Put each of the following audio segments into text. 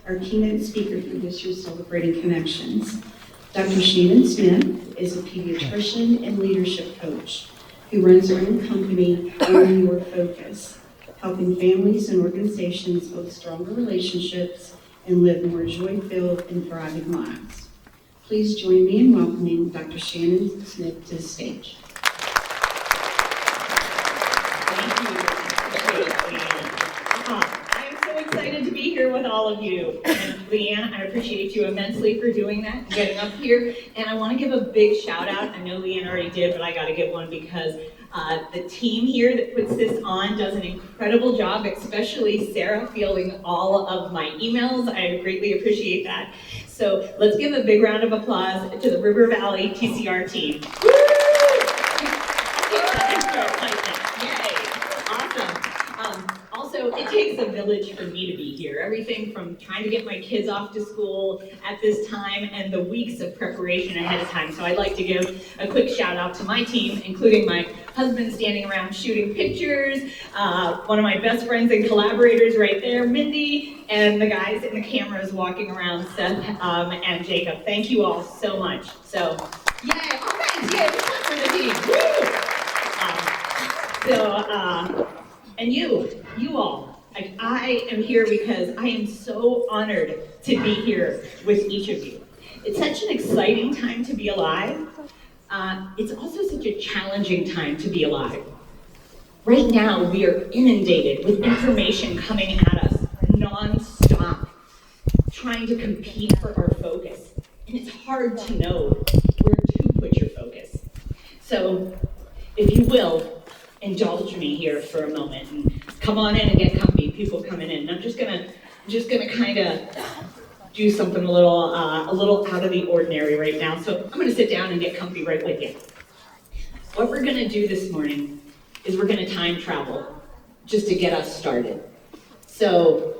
our keynote speaker for this year's Celebrating Connections. Dr. Shannon Smith is a pediatrician and leadership coach who runs her own company, On Your Focus, helping families and organizations build stronger relationships and live more joy-filled and thriving lives. Please join me in welcoming Dr. Shannon Smith to the stage. Thank you. I'm so excited to be here with all of you. And Leanne, I appreciate you immensely for doing that and getting up here. And I want to give a big shout out. I know Leanne already did, but I got to give one because the team here that puts this on does an incredible job, especially Sarah fielding all of my emails. I greatly appreciate that. So let's give a big round of applause to the River Valley TCR team. Woo! Also, it takes a village for me to be here. Everything from trying to get my kids off to school at this time and the weeks of preparation ahead of time. So I'd like to give a quick shout out to my team, including my husband standing around shooting pictures, one of my best friends and collaborators right there, Mindy, and the guys in the cameras walking around, Seth and Jacob. Thank you all so much. So, yay, all right, yay, for the team. Woo! And you all, I am here because I am so honored to be here with each of you. It's such an exciting time to be alive. It's also such a challenging time to be alive. Right now, we are inundated with information coming at us non-stop, trying to compete for our focus. And it's hard to know where to put your focus. So, if you will, indulge me here for a moment and come on in and get comfy. People coming in. I'm just gonna kind of do something a little out of the ordinary right now. So I'm gonna sit down and get comfy right with you. What we're gonna do this morning is we're gonna time travel just to get us started. So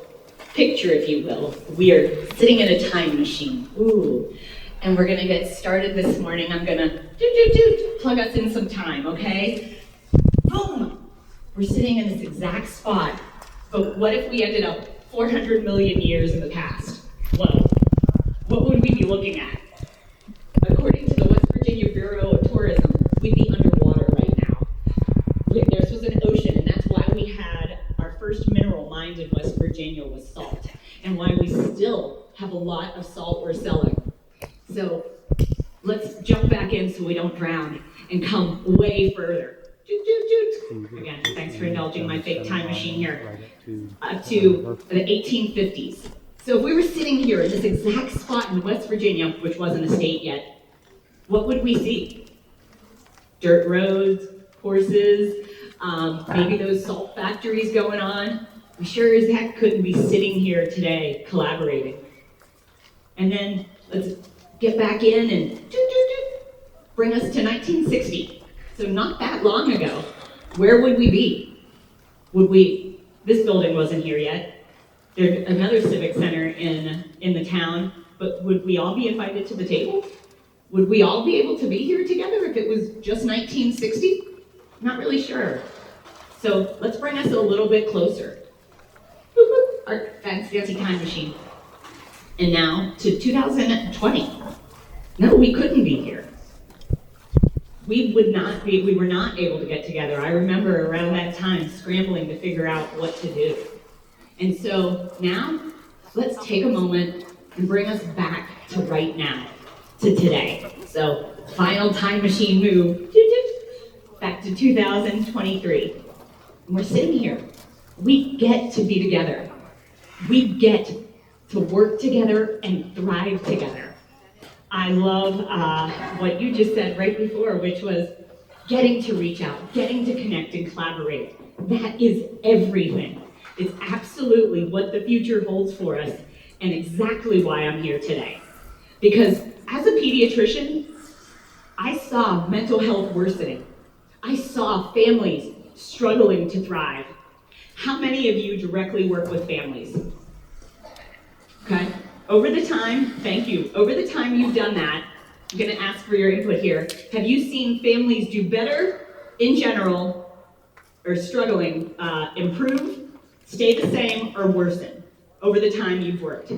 picture, if you will, we are sitting in a time machine. Ooh. And we're gonna get started this morning. I'm gonna plug us in some time, okay? Boom! We're sitting in this exact spot, but what if we ended up 400 million years in the past? Well, what would we be looking at? According to the West Virginia Bureau of Tourism, we'd be underwater right now. This was an ocean, and that's why we had our first mineral mined in West Virginia was salt, and why we still have a lot of salt we're selling. So let's jump back in so we don't drown and come way further. Again, thanks for indulging my fake time machine here. Up to the 1850s. So if we were sitting here in this exact spot in West Virginia, which wasn't a state yet, what would we see? Dirt roads, horses, maybe those salt factories going on. We sure as heck couldn't be sitting here today collaborating. And then let's get back in and bring us to 1960. So not that long ago, where would we be? This building wasn't here yet. There's another civic center in the town, but would we all be invited to the table? Would we all be able to be here together if it was just 1960? Not really sure. So let's bring us a little bit closer. Our fancy time machine. And now to 2020. No, we couldn't be here. We were not able to get together. I remember around that time scrambling to figure out what to do. And so now, let's take a moment and bring us back to right now, to today. So, final time machine move, back to 2023. And we're sitting here. We get to be together. We get to work together and thrive together. I love what you just said right before, which was getting to reach out, getting to connect and collaborate. That is everything. It's absolutely what the future holds for us and exactly why I'm here today. Because as a pediatrician, I saw mental health worsening. I saw families struggling to thrive. How many of you directly work with families? Okay. Over the time, thank you. Over the time you've done that, I'm going to ask for your input here. Have you seen families do better in general, or struggling, improve, stay the same, or worsen? over the time you've worked.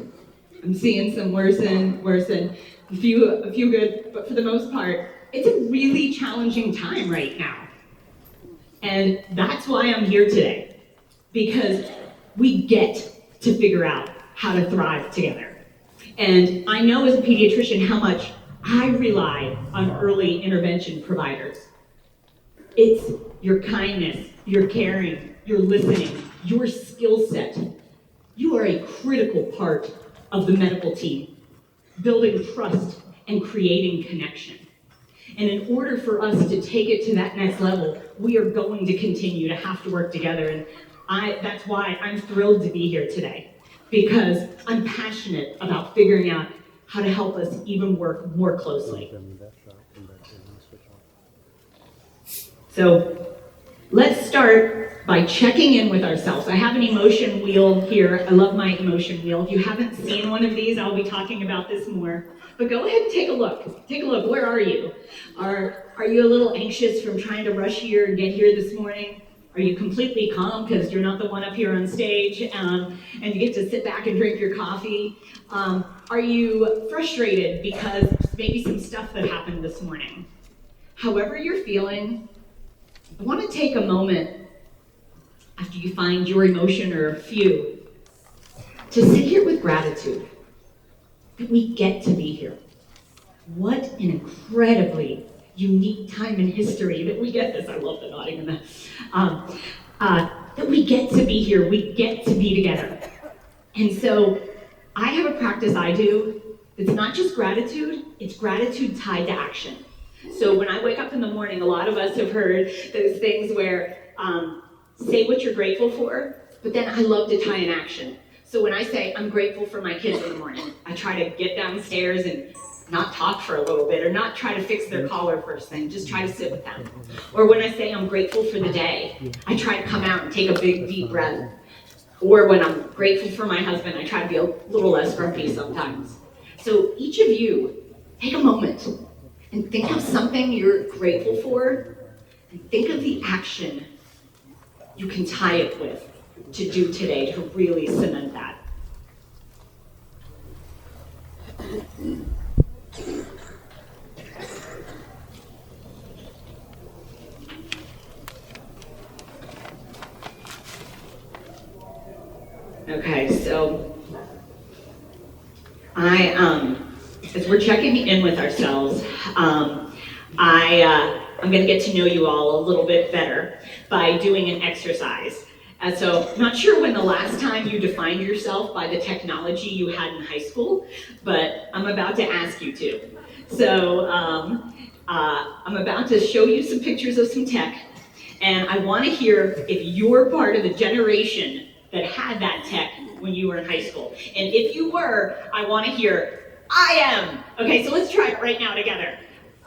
I'm seeing some worse and a few good, but for the most part, it's a really challenging time right now. And that's why I'm here today, because we get to figure out how to thrive together. And I know as a pediatrician how much I rely on early intervention providers. It's your kindness, your caring, your listening, your skill set. You are a critical part of the medical team, building trust and creating connection. And in order for us to take it to that next level, we are going to continue to have to work together. And that's why I'm thrilled to be here today, because I'm passionate about figuring out how to help us even work more closely. So let's start by checking in with ourselves. I have an emotion wheel here. I love my emotion wheel. If you haven't seen one of these, I'll be talking about this more. But go ahead and take a look. Take a look. Where are you? Are you a little anxious from trying to rush here and get here this morning? Are you completely calm because you're not the one up here on stage and you get to sit back and drink your coffee? Are you frustrated because maybe some stuff that happened this morning? However you're feeling, I want to take a moment after you find your emotion or a few to sit here with gratitude that we get to be here. What an incredibly unique time in history that we get this. I love the nodding and that we get to be here. We get to be together. And so I have a practice I do. It's not just gratitude, it's gratitude tied to action. So when I wake up in the morning, a lot of us have heard those things where say what you're grateful for, but then I love to tie in action. So when I say I'm grateful for my kids in the morning, I try to get downstairs and not talk for a little bit, or not try to fix their collar first thing, just try to sit with them. Or when I say I'm grateful for the day, I try to come out and take a big deep breath. Or when I'm grateful for my husband, I try to be a little less grumpy sometimes. So each of you, take a moment and think of something you're grateful for, and think of the action you can tie it with to do today to really cement that. Okay, so as we're checking in with ourselves, I'm going to get to know you all a little bit better by doing an exercise. So I'm not sure when the last time you defined yourself by the technology you had in high school, but I'm about to ask you to. So I'm about to show you some pictures of some tech, and I want to hear if you're part of the generation that had that tech when you were in high school. And if you were, I want to hear, I am. Okay, so let's try it right now together.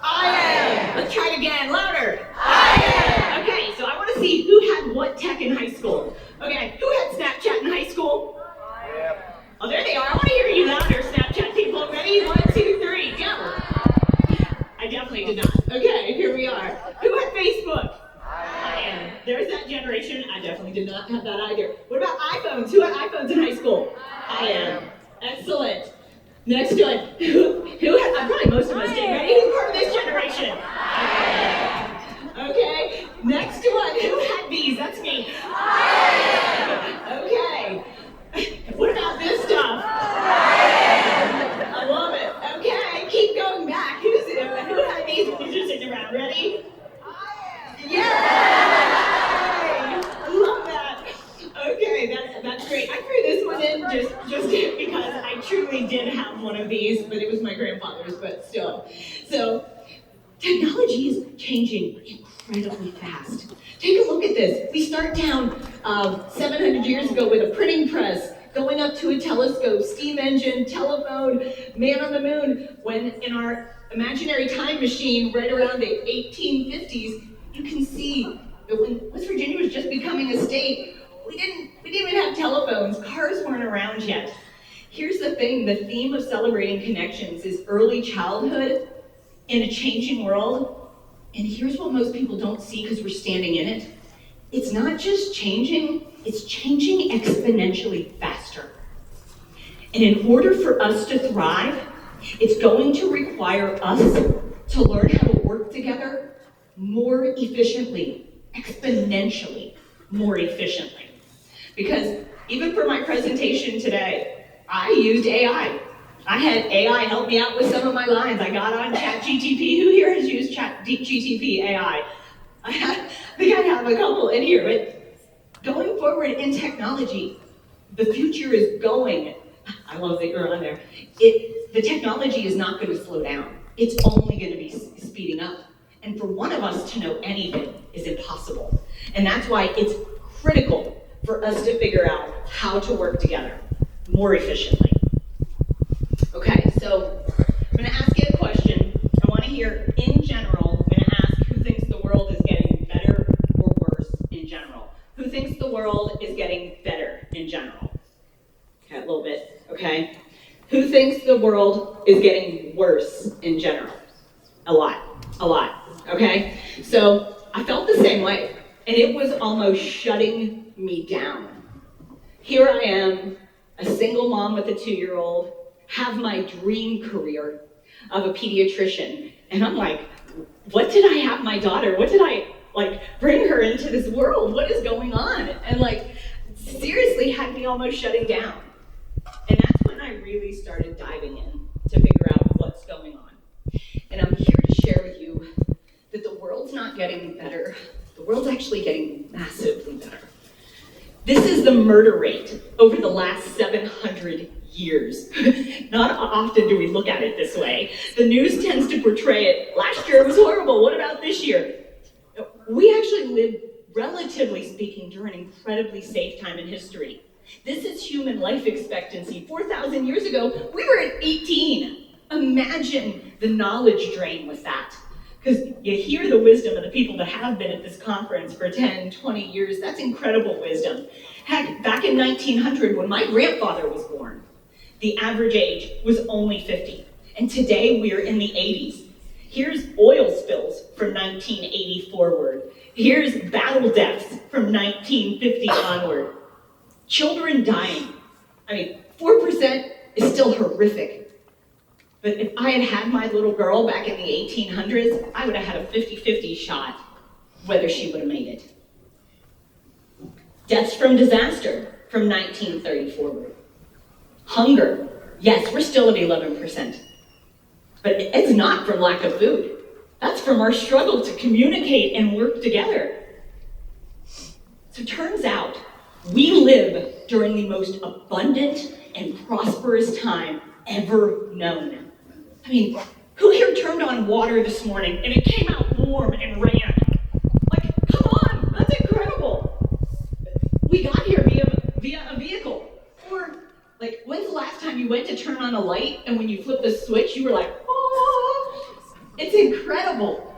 I am. Let's try it again, louder. I am. Okay, so I want to see who had what tech in high school. Okay, who had Snapchat in high school? I am. Oh, there they are. I want to hear you louder, Snapchat people. Ready? 1, 2, 3, go. I definitely did not. Okay, here we are. Who had Facebook? I am. There's that generation. I definitely did not have that either. What about iPhones? Who had iPhones in high school? I am. Excellent. Next one. Who had, probably most of us did, ready? Who's part of this generation? Okay. Next one. Who had these? That's me. Okay. What about this stuff? I love it. Okay. Keep going back. Who had these when you're sitting around? Ready? Yay! I love that. Okay, that's great. I threw this one in just because I truly did have one of these, but it was my grandfather's, but still. So, technology is changing incredibly fast. Take a look at this. We start down 700 years ago with a printing press, going up to a telescope, steam engine, telephone, man on the moon, when in our imaginary time machine right around the 1850s, you can see that when West Virginia was just becoming a state, we didn't even have telephones. Cars weren't around yet. Here's the thing, the theme of celebrating connections is early childhood in a changing world. And here's what most people don't see because we're standing in it. It's not just changing, it's changing exponentially faster. And in order for us to thrive, it's going to require us to learn how to work together more efficiently, exponentially more efficiently. Because even for my presentation today, I used AI. I had AI help me out with some of my lines. I got on ChatGTP. Who here has used ChatGTP AI? I think I have a couple in here, but going forward in technology, the future is going. I love that you're on there. The technology is not going to slow down. It's only going to be speeding up. And for one of us to know anything is impossible. And that's why it's critical for us to figure out how to work together more efficiently. Okay, so I'm going to ask you a question. I want to hear, in general, I'm going to ask who thinks the world is getting better or worse in general. Who thinks the world is getting better in general? Okay, a little bit, okay. Who thinks the world is getting worse in general? A lot, okay? So I felt the same way, and it was almost shutting me down. Here I am, a single mom with a 2-year-old, have my dream career of a pediatrician, and I'm like, what did I have my daughter? What did I, bring her into this world? What is going on? And, seriously had me almost shutting down. And that's when I really started diving in to figure out what's going on. And I'm here to share with you that the world's not getting better. The world's actually getting massively better. This is the murder rate over the last 700 years. Not often do we look at it this way. The news tends to portray it. Last year it was horrible. What about this year? We actually lived, relatively speaking, during an incredibly safe time in history. This is human life expectancy. 4,000 years ago, we were at 18. Imagine the knowledge drain with that. Because you hear the wisdom of the people that have been at this conference for 10, 20 years. That's incredible wisdom. Heck, back in 1900, when my grandfather was born, the average age was only 50. And today, we're in the 80s. Here's oil spills from 1980 forward. Here's battle deaths from 1950 onward. Children dying. 4% is still horrific. But if I had my little girl back in the 1800s, I would have had a 50-50 shot whether she would have made it. Deaths from disaster from 1930 forward. Hunger. Yes, we're still at 11%. But it's not from lack of food. That's from our struggle to communicate and work together. So it turns out, we live during the most abundant and prosperous time ever known. Who here turned on water this morning and it came out warm and ran? Come on, that's incredible. We got here via a vehicle. Or, when's the last time you went to turn on a light and when you flip the switch, you were like, oh, it's incredible.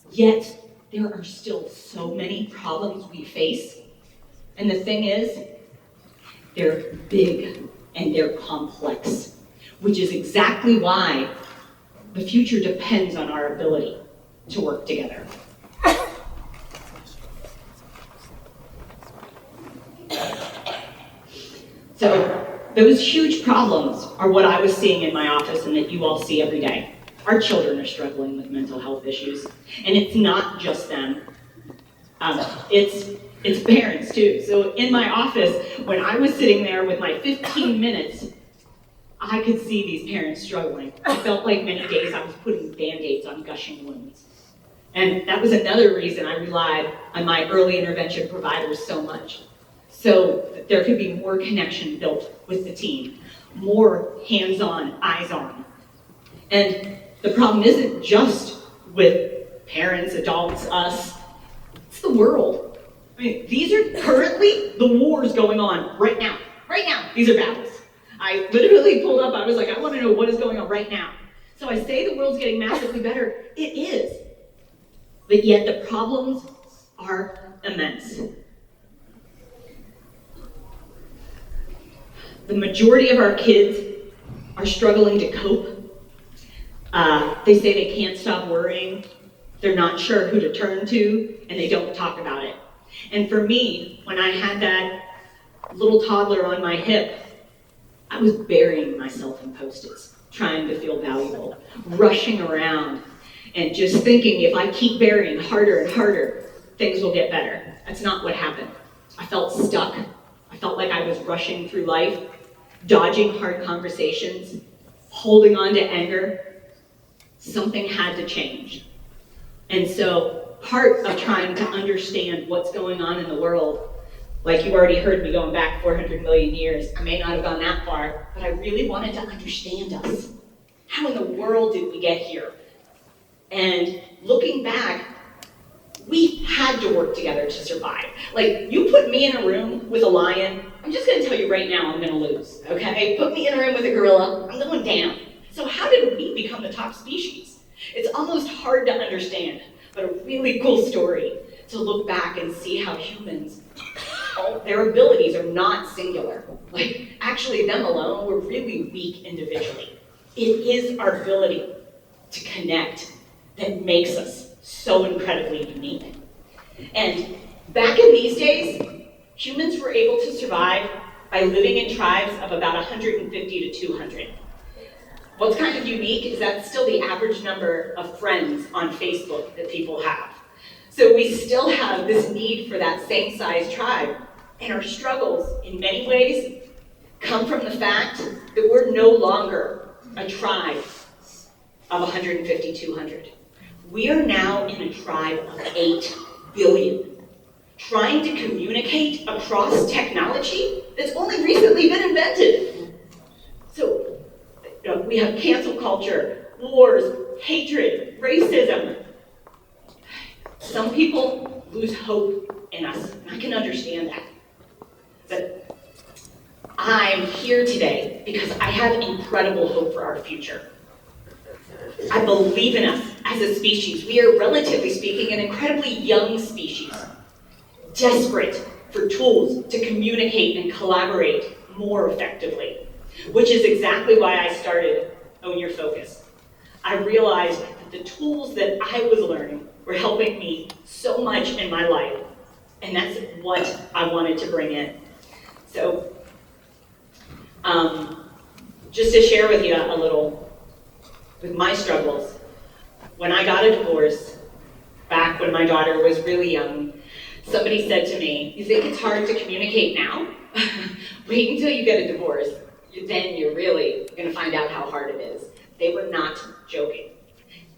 Yet, there are still so many problems we face. And the thing is, they're big and they're complex, which is exactly why the future depends on our ability to work together. So those huge problems are what I was seeing in my office and that you all see every day. Our children are struggling with mental health issues, and it's not just them. It's parents too. So in my office, when I was sitting there with my 15 minutes, I could see these parents struggling. I felt like many days I was putting Band-Aids on gushing wounds. And that was another reason I relied on my early intervention providers so much. So that there could be more connection built with the team, more hands-on, eyes-on. And the problem isn't just with parents, adults, us, it's the world. These are currently the wars going on right now. Right now, these are battles. I literally pulled up, I was like, I want to know what is going on right now. So I say the world's getting massively better. It is. But yet the problems are immense. The majority of our kids are struggling to cope. They say they can't stop worrying. They're not sure who to turn to, and they don't talk about it. And for me, when I had that little toddler on my hip, I was burying myself in Post-its, trying to feel valuable, rushing around, and just thinking if I keep burying harder and harder, things will get better. That's not what happened. I felt stuck. I felt like I was rushing through life, dodging hard conversations, holding on to anger. Something had to change. And so part of trying to understand what's going on in the world, like you already heard me going back 400 million years, I may not have gone that far, but I really wanted to understand us. How in the world did we get here? And looking back, we had to work together to survive. Like, you put me in a room with a lion, I'm just gonna tell you right now I'm gonna lose, okay? Put me in a room with a gorilla, I'm going down. So how did we become the top species? It's almost hard to understand, but a really cool story to look back and see how humans, their abilities are not singular. Like, actually them alone, we're really weak individually. It is our ability to connect that makes us so incredibly unique. And back in these days, humans were able to survive by living in tribes of about 150 to 200. What's kind of unique is that's still the average number of friends on Facebook that people have. So we still have this need for that same size tribe. And our struggles, in many ways, come from the fact that we're no longer a tribe of 150, 200. We are now in a tribe of 8 billion, trying to communicate across technology that's only recently been invented. So, we have cancel culture, wars, hatred, racism. Some people lose hope in us, and I can understand that. But I'm here today because I have incredible hope for our future. I believe in us as a species. We are, relatively speaking, an incredibly young species, desperate for tools to communicate and collaborate more effectively, which is exactly why I started Own Your Focus. I realized that the tools that I was learning were helping me so much in my life, and that's what I wanted to bring in. So, just to share with you a little with my struggles, when I got a divorce, back when my daughter was really young, somebody said to me, "You think it's hard to communicate now? Wait until you get a divorce, then you're really gonna find out how hard it is." They were not joking.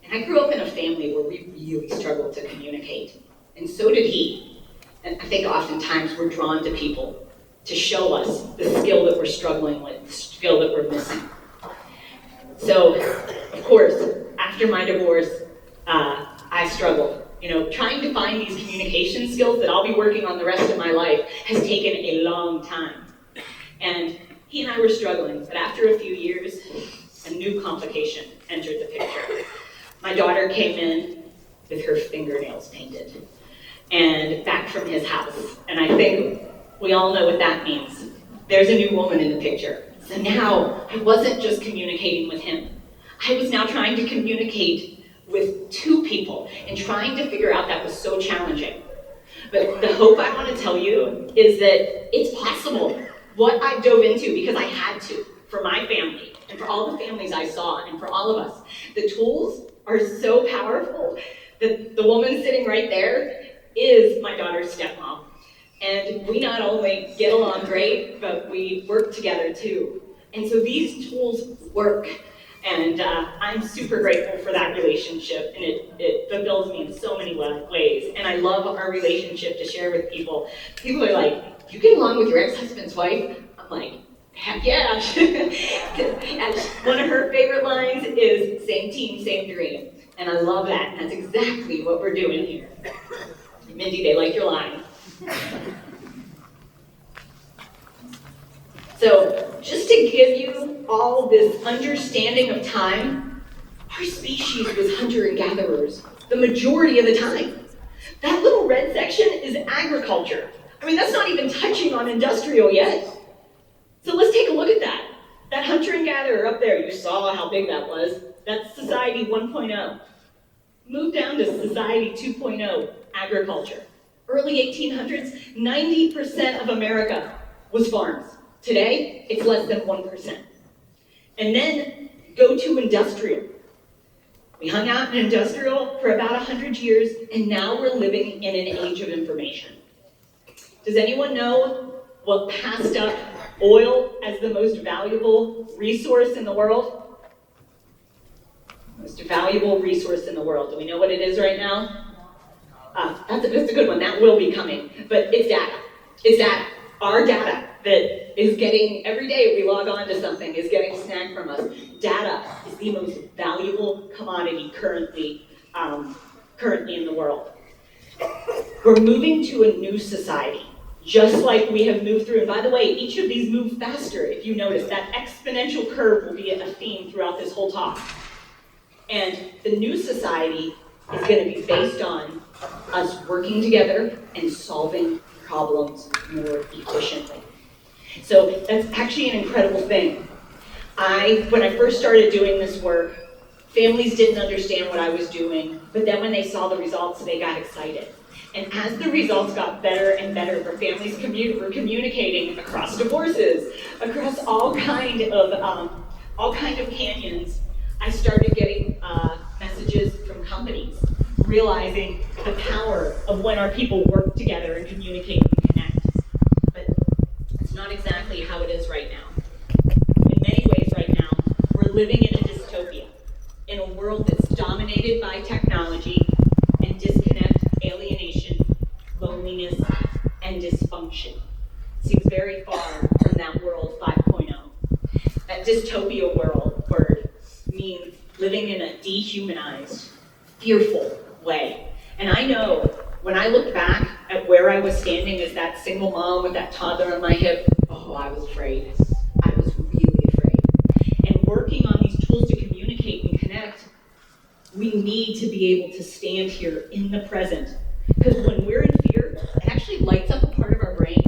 And I grew up in a family where we really struggled to communicate, and so did he. And I think oftentimes we're drawn to people to show us the skill that we're struggling with, the skill that we're missing. So, of course, after my divorce, I struggled. Trying to find these communication skills that I'll be working on the rest of my life has taken a long time. And he and I were struggling, but after a few years, a new complication entered the picture. My daughter came in with her fingernails painted, and back from his house. And I think we all know what that means. There's a new woman in the picture. So now, I wasn't just communicating with him. I was now trying to communicate with 2 people, and trying to figure out that was so challenging. But the hope I want to tell you is that it's possible. What I dove into, because I had to, for my family, and for all the families I saw, and for all of us, the tools are so powerful that the woman sitting right there is my daughter's stepmom. And we not only get along great, but we work together too. And so these tools work. And I'm super grateful for that relationship, and it fulfills me in so many ways. And I love our relationship to share with people. People are like, "You get along with your ex-husband's wife?" I'm like, heck yeah. And one of her favorite lines is, "Same team, same dream." And I love that, and that's exactly what we're doing here. Mindy, they like your line. So, just to give you all this understanding of time, our species was hunter and gatherers the majority of the time. That little red section is agriculture. I mean, that's not even touching on industrial yet. So let's take a look at that. That hunter and gatherer up there, you saw how big that was. That's society 1.0. Move down to society 2.0, agriculture. Early 1800s, 90% of America was farms. Today, it's less than 1%. And then go to industrial. We hung out in industrial for about 100 years, and now we're living in an age of information. Does anyone know what passed up oil as the most valuable resource in the world? Most valuable resource in the world. Do we know what it is right now? That's a good one. That will be coming. But it's data. It's data. Our data that is getting, every day we log on to something, is getting snagged from us. Data is the most valuable commodity currently in the world. We're moving to a new society, just like we have moved through. And by the way, each of these move faster. If you notice, that exponential curve will be a theme throughout this whole talk. And the new society is going to be based on us working together and solving problems more efficiently. So that's actually an incredible thing. When I first started doing this work, families didn't understand what I was doing, but then when they saw the results, they got excited. And as the results got better and better for families were communicating across divorces, across all kind of canyons, I started getting messages from companies, realizing the power of when our people work together and communicate and connect. But it's not exactly how it is right now. In many ways right now, we're living in a dystopia, in a world that's dominated by technology and disconnect, alienation, loneliness, and dysfunction. Seems very far from that world 5.0. That dystopia word means living in a dehumanized, fearful way. And I know when I look back at where I was standing as that single mom with that toddler on my hip, oh, I was afraid. I was really afraid. And working on these tools to communicate and connect, we need to be able to stand here in the present. Because when we're in fear, it actually lights up a part of our brain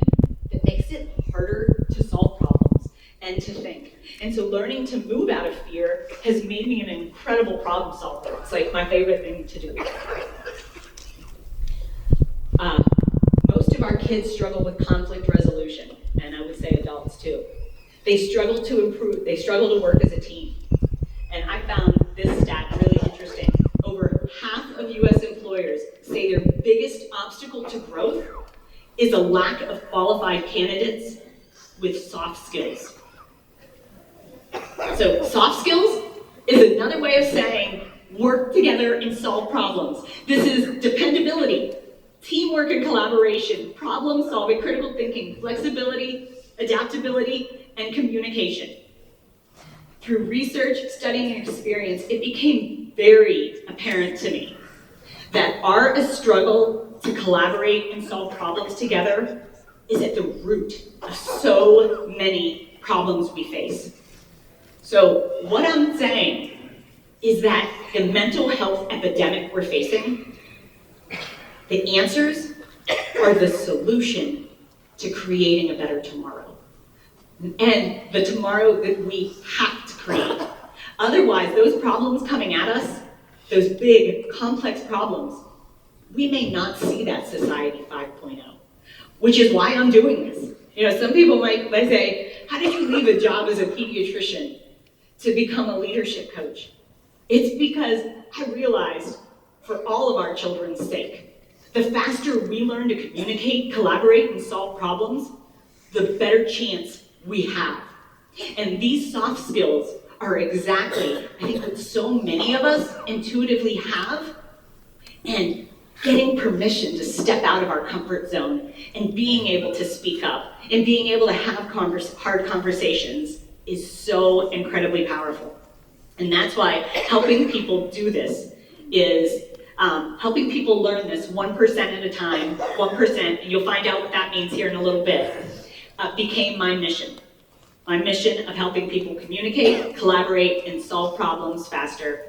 that makes it harder to solve problems and to think. And so learning to move out of fear has made me an incredible problem solver. It's like my favorite thing to do. Most of our kids struggle with conflict resolution, and I would say adults too. They struggle to improve, they struggle to work as a team. And I found this stat really interesting. Over half of US employers say their biggest obstacle to growth is a lack of qualified candidates with soft skills. So soft skills is another way of saying work together and solve problems. This is dependability, teamwork and collaboration, problem solving, critical thinking, flexibility, adaptability, and communication. Through research, studying, and experience, it became very apparent to me that our struggle to collaborate and solve problems together is at the root of so many problems we face. So what I'm saying is that the mental health epidemic we're facing, the answers are the solution to creating a better tomorrow. And the tomorrow that we have to create. Otherwise, those problems coming at us, those big, complex problems, we may not see that Society 5.0, which is why I'm doing this. You know, some people might say, how did you leave a job as a pediatrician to become a leadership coach? It's because I realized, for all of our children's sake, the faster we learn to communicate, collaborate, and solve problems, the better chance we have. And these soft skills are exactly, I think, what so many of us intuitively have, and getting permission to step out of our comfort zone and being able to speak up and being able to have hard conversations is so incredibly powerful. And that's why helping people do this is helping people learn this 1% at a time, 1%, and you'll find out what that means here in a little bit, became my mission. My mission of helping people communicate, collaborate, and solve problems faster.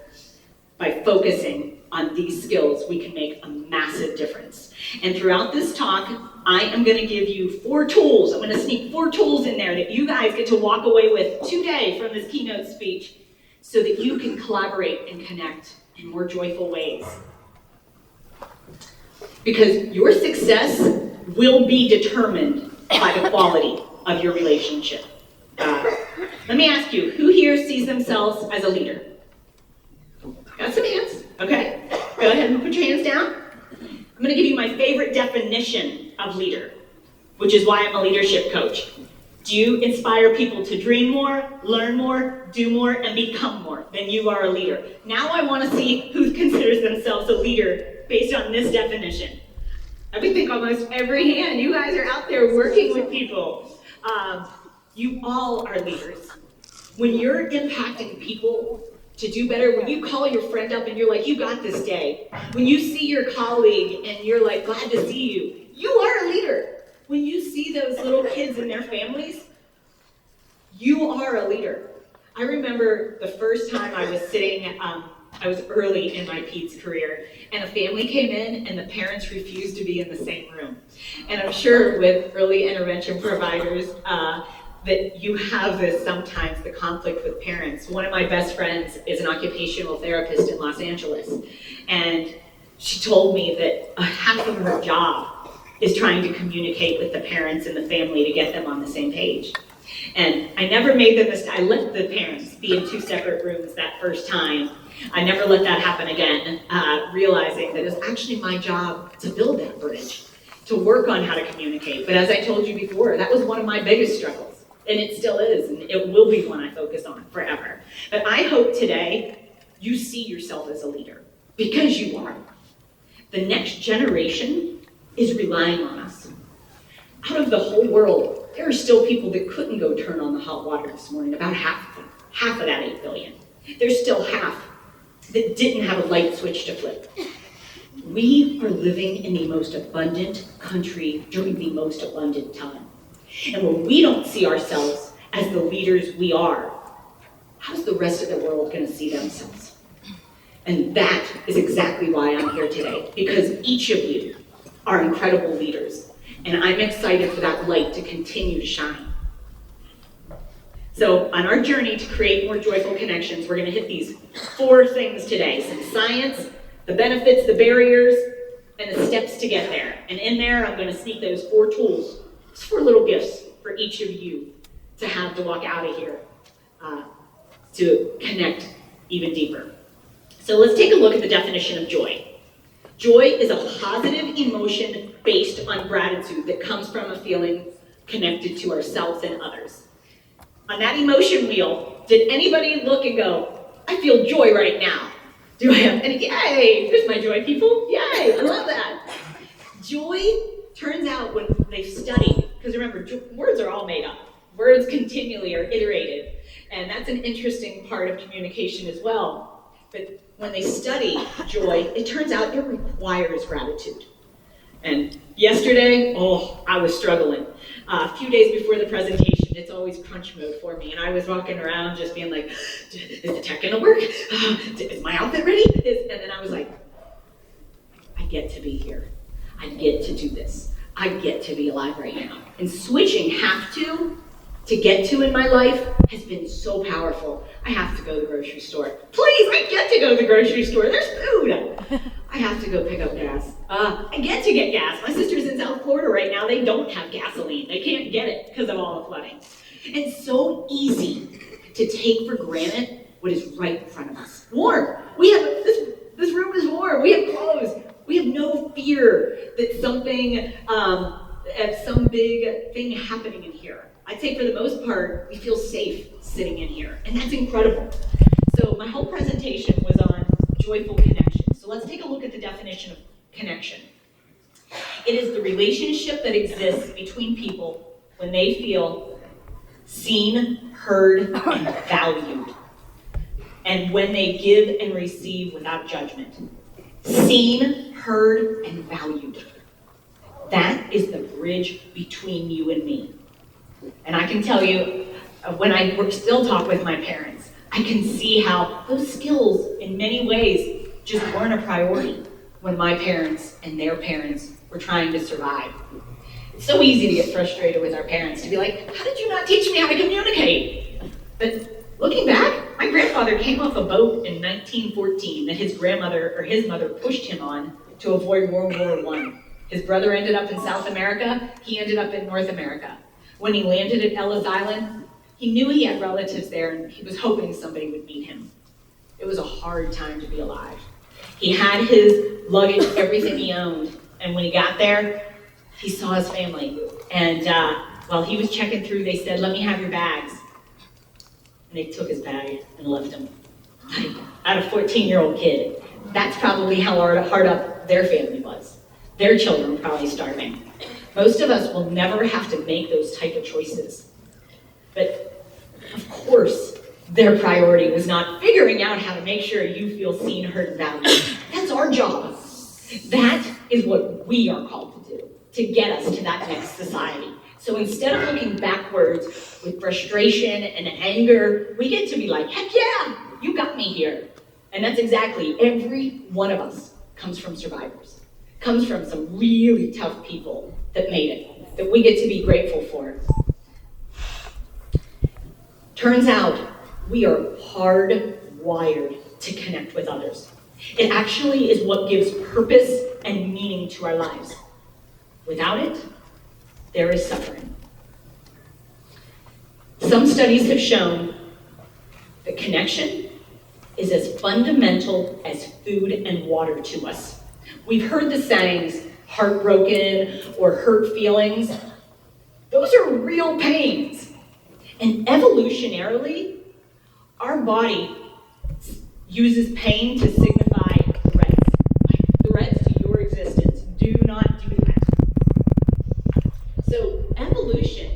By focusing on these skills, we can make a massive difference. And throughout this talk, I am going to give you 4 tools. I'm going to sneak 4 tools in there that you guys get to walk away with today from this keynote speech so that you can collaborate and connect in more joyful ways. Because your success will be determined by the quality of your relationship. Let me ask you, who here sees themselves as a leader? Got some hands? Okay. Go ahead and put your hands down. I'm going to give you my favorite definition of leader, which is why I'm a leadership coach. Do you inspire people to dream more, learn more, do more, and become more? Then you are a leader. Now I want to see who considers themselves a leader based on this definition. I would think almost every hand. You guys are out there working with people. You all are leaders. When you're impacting people to do better, when you call your friend up and you're like, you got this day. When you see your colleague and you're like, glad to see you, you are a leader. When you see those little kids and their families, you are a leader. I remember the first time I was sitting, I was early in my PEDS career, and a family came in and the parents refused to be in the same room. And I'm sure with early intervention providers that you have this sometimes, the conflict with parents. One of my best friends is an occupational therapist in Los Angeles, and she told me that half of her job is trying to communicate with the parents and the family to get them on the same page. And I never made the mistake. I let the parents be in 2 separate rooms that first time. I never let that happen again, realizing that it's actually my job to build that bridge, to work on how to communicate. But as I told you before, that was one of my biggest struggles, and it still is, and it will be one I focus on forever. But I hope today you see yourself as a leader, because you are. The next generation is relying on us. Out of the whole world, there are still people that couldn't go turn on the hot water this morning, about half of that 8 billion. There's still half that didn't have a light switch to flip. We are living in the most abundant country during the most abundant time. And when we don't see ourselves as the leaders we are, how's the rest of the world going to see themselves? And that is exactly why I'm here today, because each of you are incredible leaders. And I'm excited for that light to continue to shine. So on our journey to create more joyful connections, we're going to hit these 4 things today. Some science, the benefits, the barriers, and the steps to get there. And in there, I'm going to sneak those 4 tools, just 4 little gifts for each of you to have to walk out of here to connect even deeper. So let's take a look at the definition of joy. Joy is a positive emotion based on gratitude that comes from a feeling connected to ourselves and others. On that emotion wheel, did anybody look and go, I feel joy right now? Do I have any? Yay! There's my joy people. Yay! I love that. Joy turns out when they've studied, because remember, words are all made up. Words continually are iterated, and that's an interesting part of communication as well. But when they study joy, it turns out it requires gratitude. And yesterday, I was struggling. A few days before the presentation, it's always crunch mode for me, and I was walking around just being like, is the tech gonna work? Is my outfit ready? And then I was like, I get to be here. I get to do this. I get to be alive right now. And switching have to get to in my life has been so powerful. I have to go to the grocery store. Please, I get to go to the grocery store. There's food. I have to go pick up gas. I get to get gas. My sister's in South Florida right now. They don't have gasoline. They can't get it because of all the flooding. It's so easy to take for granted what is right in front of us. Warm. We have this room is warm. We have clothes. We have no fear that something, some big thing happening in here. I'd say for the most part, we feel safe sitting in here, and that's incredible. So my whole presentation was on joyful connection. So let's take a look at the definition of connection. It is the relationship that exists between people when they feel seen, heard, and valued, and when they give and receive without judgment. Seen, heard, and valued. That is the bridge between you and me. And I can tell you, when I still talk with my parents, I can see how those skills, in many ways, just weren't a priority when my parents and their parents were trying to survive. It's so easy to get frustrated with our parents, to be like, how did you not teach me how to communicate? But looking back, my grandfather came off a boat in 1914 that his mother pushed him on to avoid World War I. His brother ended up in South America, he ended up in North America. When he landed at Ellis Island, he knew he had relatives there and he was hoping somebody would meet him. It was a hard time to be alive. He had his luggage, everything he owned, and when he got there, he saw his family. And while he was checking through, they said, "Let me have your bags." And they took his bag and left him. At a 14-year-old kid, that's probably how hard up their family was. Their children were probably starving. Most of us will never have to make those type of choices. But of course, their priority was not figuring out how to make sure you feel seen, heard, and valued. That's our job. That is what we are called to do, to get us to that next society. So instead of looking backwards with frustration and anger, we get to be like, heck yeah, you got me here. And that's exactly, every one of us comes from survivors, comes from some really tough people that made it, that we get to be grateful for. Turns out, we are hardwired to connect with others. It actually is what gives purpose and meaning to our lives. Without it, there is suffering. Some studies have shown that connection is as fundamental as food and water to us. We've heard the sayings, heartbroken or hurt feelings. Those are real pains. And evolutionarily, our body uses pain to signify threats. Threats to your existence. Do not do that. So evolution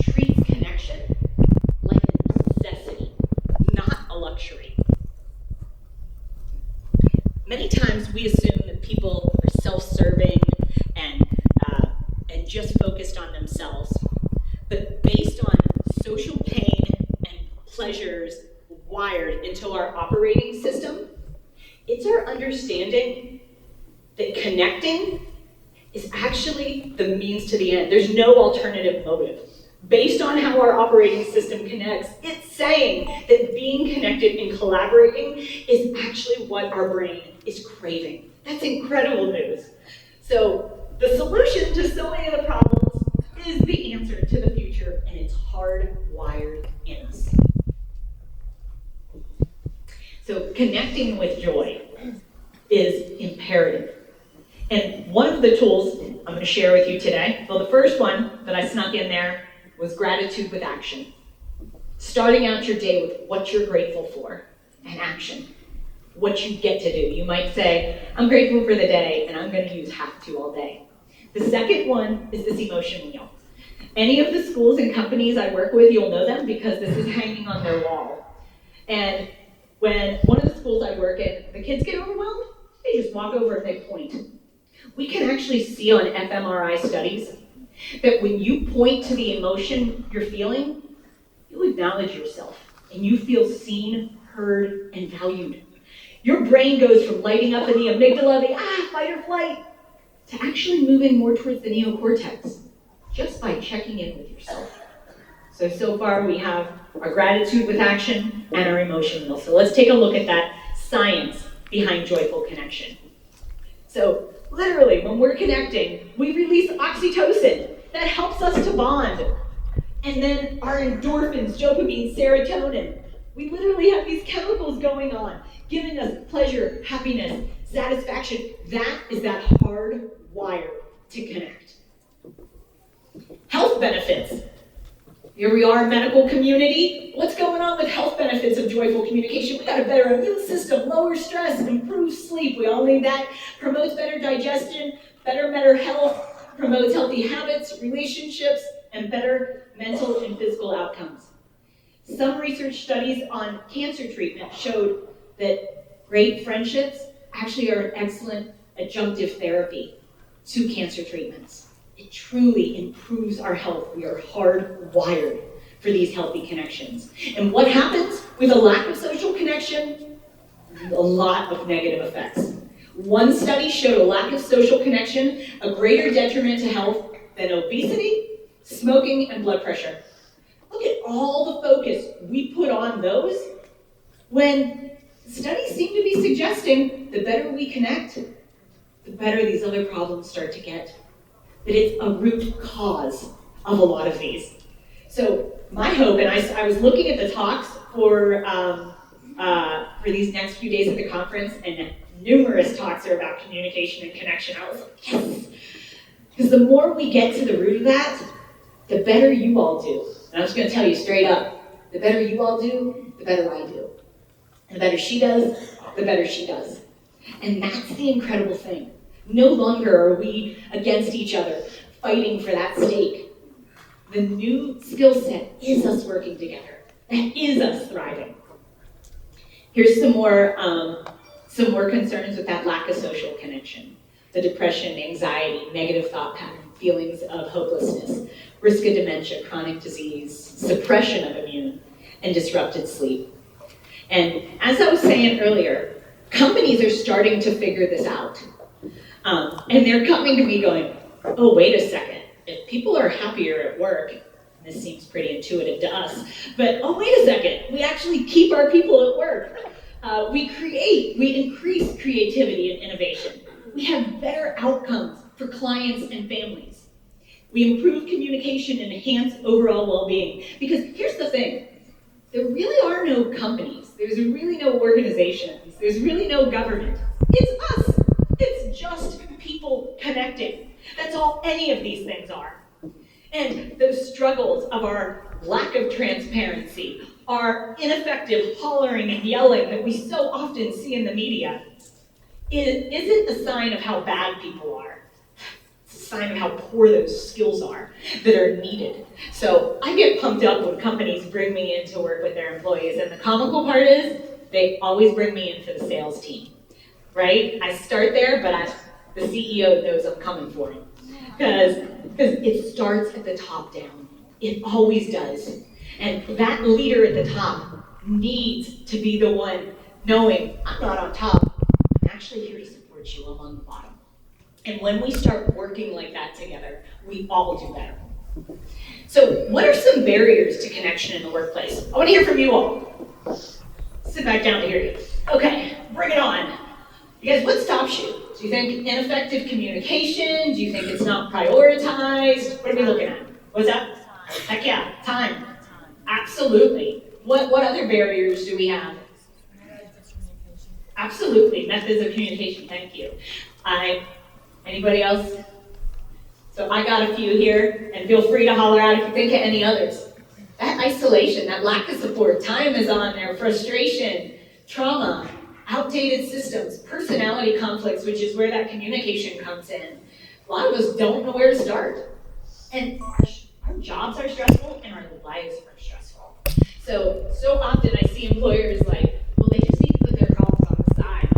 treats connection like a necessity, not a luxury. Many times we assume that people are self-serving and just focused on themselves. But based on social pain and pleasures wired into our operating system, it's our understanding that connecting is actually the means to the end. There's no alternative motive. Based on how our operating system connects, it's saying that being connected and collaborating is actually what our brain is craving. That's incredible news. So the solution to so many of the problems is the answer to the future, and it's hardwired in us. So connecting with joy is imperative. And one of the tools I'm going to share with you today, well, the first one that I snuck in there was gratitude with action. Starting out your day with what you're grateful for and action. What you get to do. You might say, I'm grateful for the day, and I'm going to use have to all day. The second one is this emotion wheel. Any of the schools and companies I work with, you'll know them because this is hanging on their wall. And when one of the schools I work in, the kids get overwhelmed, they just walk over and they point. We can actually see on fMRI studies that when you point to the emotion you're feeling, you acknowledge yourself and you feel seen, heard, and valued. Your brain goes from lighting up in the amygdala, the fight or flight, to actually moving more towards the neocortex, just by checking in with yourself. So far we have our gratitude with action and our emotion wheel. So let's take a look at that science behind joyful connection. So literally, when we're connecting, we release oxytocin. That helps us to bond. And then our endorphins, dopamine, serotonin. We literally have these chemicals going on, giving us pleasure, happiness, satisfaction. That is that hard wire to connect. Health benefits. Here we are, medical community. What's going on with health benefits of joyful communication? We got a better immune system, lower stress, improved sleep. We all need that. Promotes better digestion, better mental health, promotes healthy habits, relationships, and better mental and physical outcomes. Some research studies on cancer treatment showed that great friendships actually are an excellent adjunctive therapy to cancer treatments. It truly improves our health. We are hardwired for these healthy connections. And what happens with a lack of social connection? A lot of negative effects. One study showed a lack of social connection a greater detriment to health than obesity, smoking, and blood pressure. Look at all the focus we put on those when studies seem to be suggesting the better we connect, the better these other problems start to get. That it's a root cause of a lot of these. So my hope, and I was looking at the talks for these next few days at the conference, and numerous talks are about communication and connection. I was like, yes! Because the more we get to the root of that, the better you all do. And I'm just going to tell you straight up, the better you all do, the better I do. The better she does, the better she does. And that's the incredible thing. No longer are we against each other, fighting for that stake. The new skill set is us working together. That is us thriving. Here's some more concerns with that lack of social connection. The depression, anxiety, negative thought pattern, feelings of hopelessness, risk of dementia, chronic disease, suppression of immune, and disrupted sleep. And as I was saying earlier, companies are starting to figure this out. And they're coming to me going, oh, wait a second. If people are happier at work, this seems pretty intuitive to us, but oh, wait a second. We actually keep our people at work. We increase creativity and innovation. We have better outcomes for clients and families. We improve communication and enhance overall well-being. Because here's the thing, there really are no companies, there's really no organizations, there's really no government. It's us. It's just people connecting. That's all any of these things are. And those struggles of our lack of transparency, our ineffective hollering and yelling that we so often see in the media, isn't a sign of how bad people are. It's a sign of how poor those skills are that are needed. So I get pumped up when companies bring me in to work with their employees, and the comical part is they always bring me in for the sales team, right? I start there, but the CEO knows I'm coming for him. Because it starts at the top down. It always does. And that leader at the top needs to be the one knowing, I'm not on top, I'm actually here to support you, I'm on the bottom. And when we start working like that together, we all do better. So what are some barriers to connection in the workplace? I want to hear from you all. Sit back down to hear you. Okay, bring it on. You guys, what stops you? Do you think ineffective communication? Do you think it's not prioritized? What are we looking at? What's that? Heck yeah, time. Absolutely. What other barriers do we have? Absolutely, methods of communication, thank you. Anybody else? So I got a few here, and feel free to holler out if you think of any others. That isolation, that lack of support, time is on there, frustration, trauma, outdated systems, personality conflicts, which is where that communication comes in. A lot of us don't know where to start. And our jobs are stressful and our lives are stressful. So often I see employers like, well, they just need to put their calls on the side.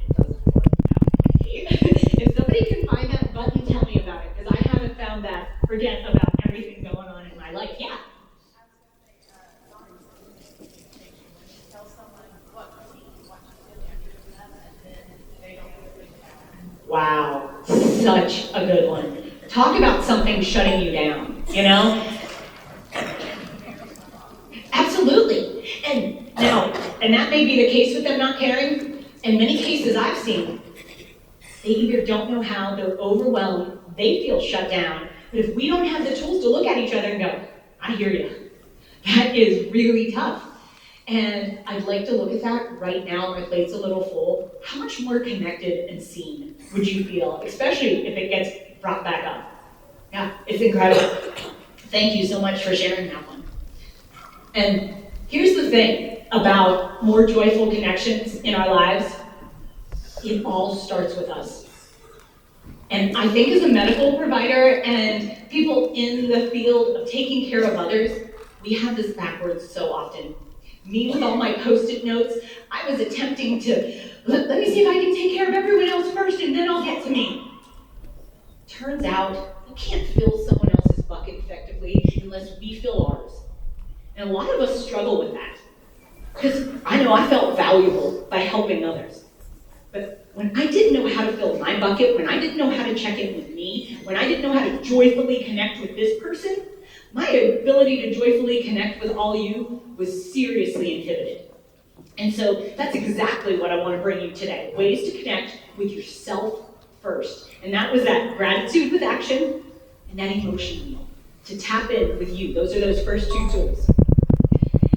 It doesn't work that way. If somebody can find that button, tell me about it, because I haven't found that. Forget about everything going on in my life. Yeah. Wow, such a good one. Talk about something shutting you down, you know? Absolutely. And that may be the case with them not caring. In many cases I've seen, they either don't know how, they're overwhelmed, they feel shut down, but if we don't have the tools to look at each other and go, I hear you, that is really tough. And I'd like to look at that right now. My plate's a little full. How much more connected and seen would you feel, especially if it gets brought back up? Yeah, it's incredible. Thank you so much for sharing that one. And here's the thing about more joyful connections in our lives. It all starts with us. And I think as a medical provider and people in the field of taking care of others, we have this backwards so often. Me with all my Post-it notes, I was attempting to, let me see if I can take care of everyone else first and then I'll get to me. Turns out, you can't fill someone else's bucket effectively unless we fill ours. And a lot of us struggle with that. Because I know I felt valuable by helping others. But when I didn't know how to fill my bucket, when I didn't know how to check in with me, when I didn't know how to joyfully connect with this person, my ability to joyfully connect with all you was seriously inhibited. And so that's exactly what I want to bring you today. Ways to connect with yourself first. And that was that gratitude with action and that emotion wheel. to tap in with you. Those are those first two tools.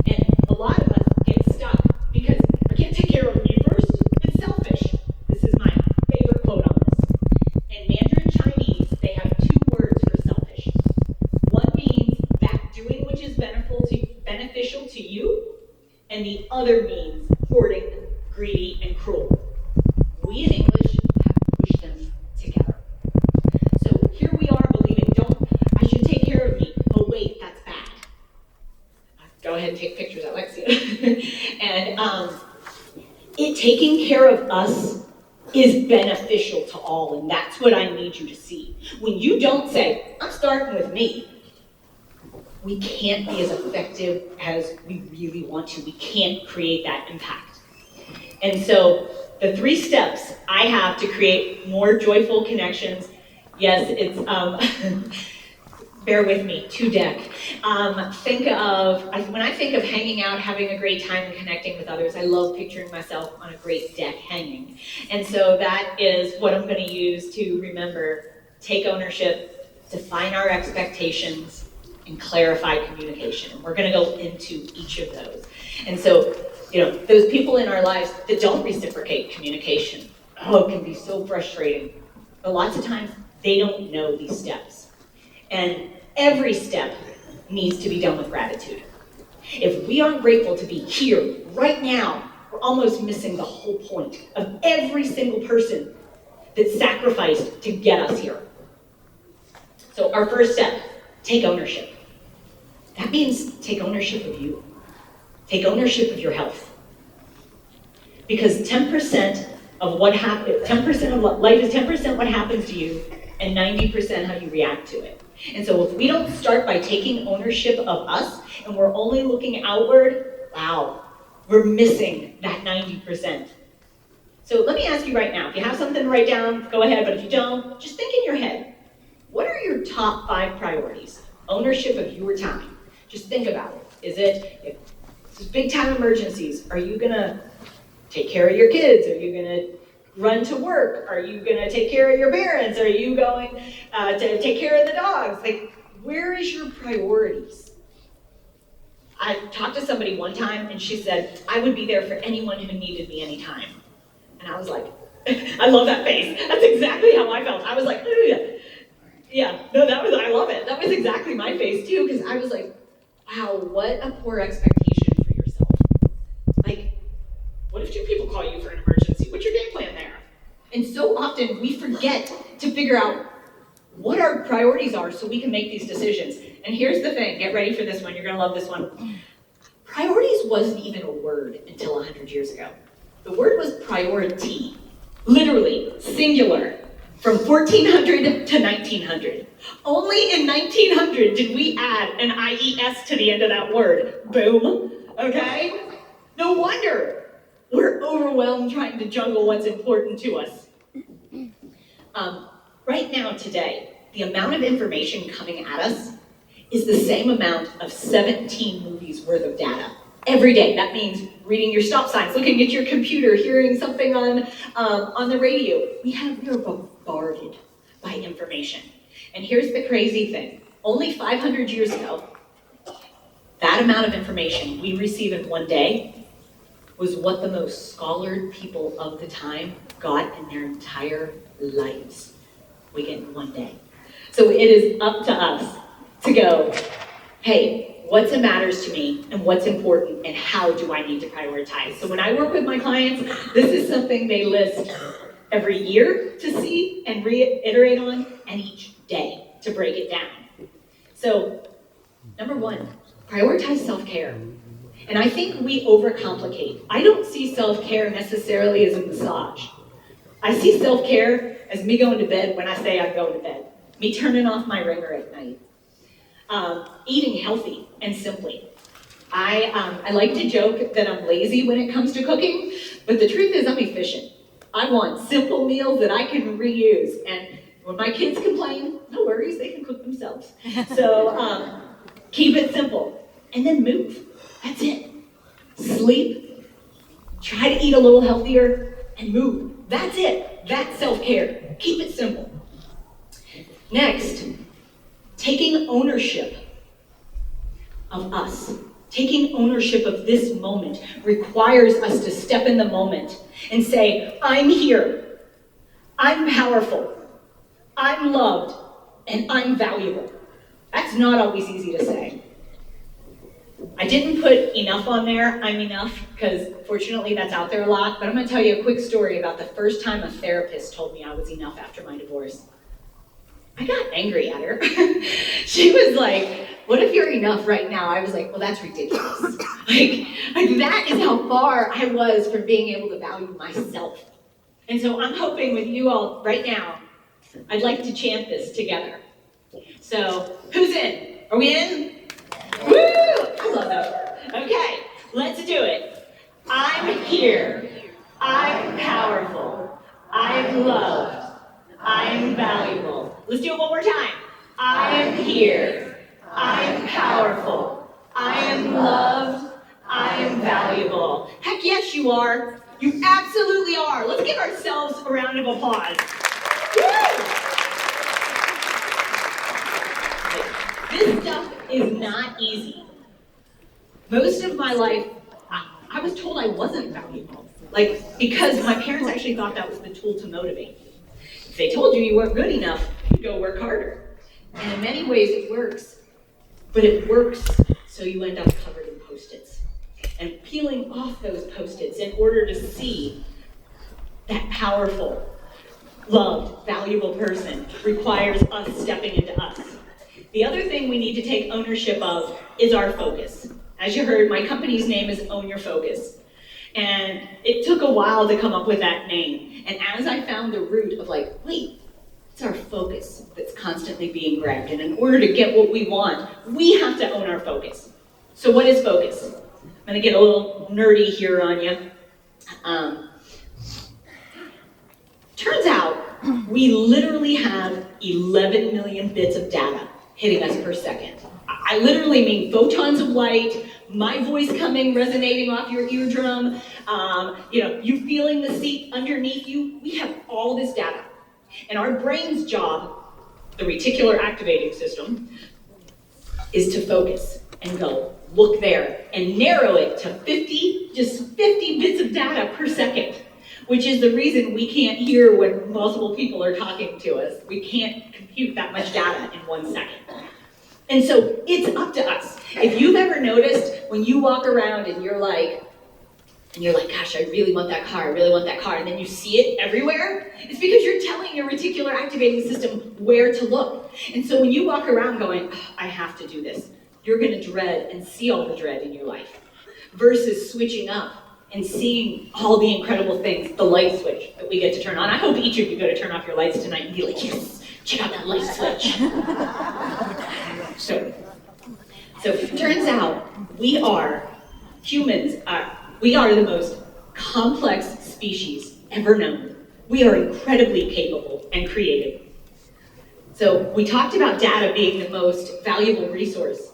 And a lot of us get stuck because I can't take care of you first. It's selfish. This is my favorite quote on this. In Mandarin Chinese, they have two words for selfish. One means that doing which is beneficial to you, and the other means hoarding, greedy, and cruel. We in English have pushed them together. So here we are believing, I should take care of me. Oh wait, that's bad. Go ahead and take pictures, Alexia. And it taking care of us is beneficial to all, and that's what I need you to see. When you don't say, I'm starting with me, we can't be as effective as we really want to. We can't create that impact. And so the 3 steps I have to create more joyful connections, yes, it's, bear with me, 2 deck. When I think of hanging out, having a great time and connecting with others, I love picturing myself on a great deck hanging. And so that is what I'm gonna use to remember, take ownership, define our expectations, and clarify communication. And we're gonna go into each of those. And so, those people in our lives that don't reciprocate communication, it can be so frustrating. But lots of times, they don't know these steps. And every step needs to be done with gratitude. If we aren't grateful to be here, right now, we're almost missing the whole point of every single person that sacrificed to get us here. So our first step, take ownership. That means take ownership of you. Take ownership of your health. Because 10% of life is 10% what happens to you and 90% how you react to it. And so if we don't start by taking ownership of us and we're only looking outward, wow, we're missing that 90%. So let me ask you right now, if you have something to write down, go ahead, but if you don't, just think in your head, what are your top 5 priorities? Ownership of your time. Just think about it. Is it big time emergencies? Are you gonna take care of your kids? Are you gonna run to work? Are you gonna take care of your parents? Are you going to take care of the dogs? Where is your priorities? I talked to somebody one time and she said, I would be there for anyone who needed me anytime. And I was like, I love that face. That's exactly how I felt. I was like, I love it. That was exactly my face too, because I was like, wow, what a poor expectation for yourself. What if 2 people call you for an emergency? What's your game plan there? And so often we forget to figure out what our priorities are so we can make these decisions. And here's the thing, get ready for this one, you're gonna love this one. Priorities wasn't even a word until 100 years ago. The word was priority, literally, singular, from 1400 to 1900. Only in 1900 did we add an IES to the end of that word. Boom, okay? No wonder we're overwhelmed trying to juggle what's important to us. Right now, today, the amount of information coming at us is the same amount of 17 movies worth of data. Every day. That means reading your stop signs, looking at your computer, hearing something on the radio. We are bombarded by information. And here's the crazy thing. Only 500 years ago, that amount of information we receive in one day was what the most scholared people of the time got in their entire lives. We get in one day. So it is up to us to go, hey, what's it matters to me and what's important and how do I need to prioritize? So when I work with my clients, this is something they list every year to see and reiterate on, and each day to break it down. So, number 1, prioritize self-care. And I think we overcomplicate. I don't see self-care necessarily as a massage. I see self-care as me going to bed when I say I'm going to bed. Me turning off my ringer at night. Eating healthy and simply. I like to joke that I'm lazy when it comes to cooking, but the truth is I'm efficient. I want simple meals that I can reuse. And when my kids complain, no worries, they can cook themselves. So keep it simple. And then move. That's it. Sleep. Try to eat a little healthier and move. That's it. That's self-care. Keep it simple. Next, taking ownership of us, taking ownership of this moment requires us to step in the moment and say, I'm here, I'm powerful, I'm loved, and I'm valuable. That's not always easy to say. I didn't put enough on there, I'm enough, because fortunately that's out there a lot, but I'm gonna tell you a quick story about the first time a therapist told me I was enough after my divorce. I got angry at her. She was like, what if you're enough right now? I was like, well, that's ridiculous. like that is how far I was from being able to value myself. And so I'm hoping with you all right now, I'd like to chant this together. So, who's in? Are we in? Woo! I love that. Okay, let's do it. I'm here. I'm powerful. I'm loved. I'm valuable. Let's do it one more time. I am here. I am powerful. I am loved. I am valuable. Heck yes, you are. You absolutely are. Let's give ourselves a round of applause. Woo! This stuff is not easy. Most of my life, I was told I wasn't valuable. Because my parents actually thought that was the tool to motivate me. If they told you weren't good enough, you'd go work harder. And in many ways it works, but it works so you end up covered in Post-its. And peeling off those Post-its in order to see that powerful, loved, valuable person requires us stepping into us. The other thing we need to take ownership of is our focus. As you heard, my company's name is Own Your Focus. And it took a while to come up with that name. And as I found the root of wait, it's our focus that's constantly being grabbed. And in order to get what we want, we have to own our focus. So what is focus? I'm gonna get a little nerdy here on you. Turns out, we literally have 11 million bits of data hitting us per second. I literally mean photons of light, my voice coming, resonating off your eardrum, you feeling the seat underneath you. We have all this data. And our brain's job, the reticular activating system, is to focus and go, look there, and narrow it to 50 bits of data per second, which is the reason we can't hear when multiple people are talking to us. We can't compute that much data in 1 second. And so it's up to us. If you've ever noticed when you walk around and you're like, gosh, I really want that car, and then you see it everywhere, it's because you're telling your reticular activating system where to look. And so when you walk around going, I have to do this, you're gonna dread and see all the dread in your life, versus switching up and seeing all the incredible things, the light switch that we get to turn on. I hope each of you go to turn off your lights tonight and be like, yes, check out that light switch. So it turns out we are the most complex species ever known. We are incredibly capable and creative. So we talked about data being the most valuable resource,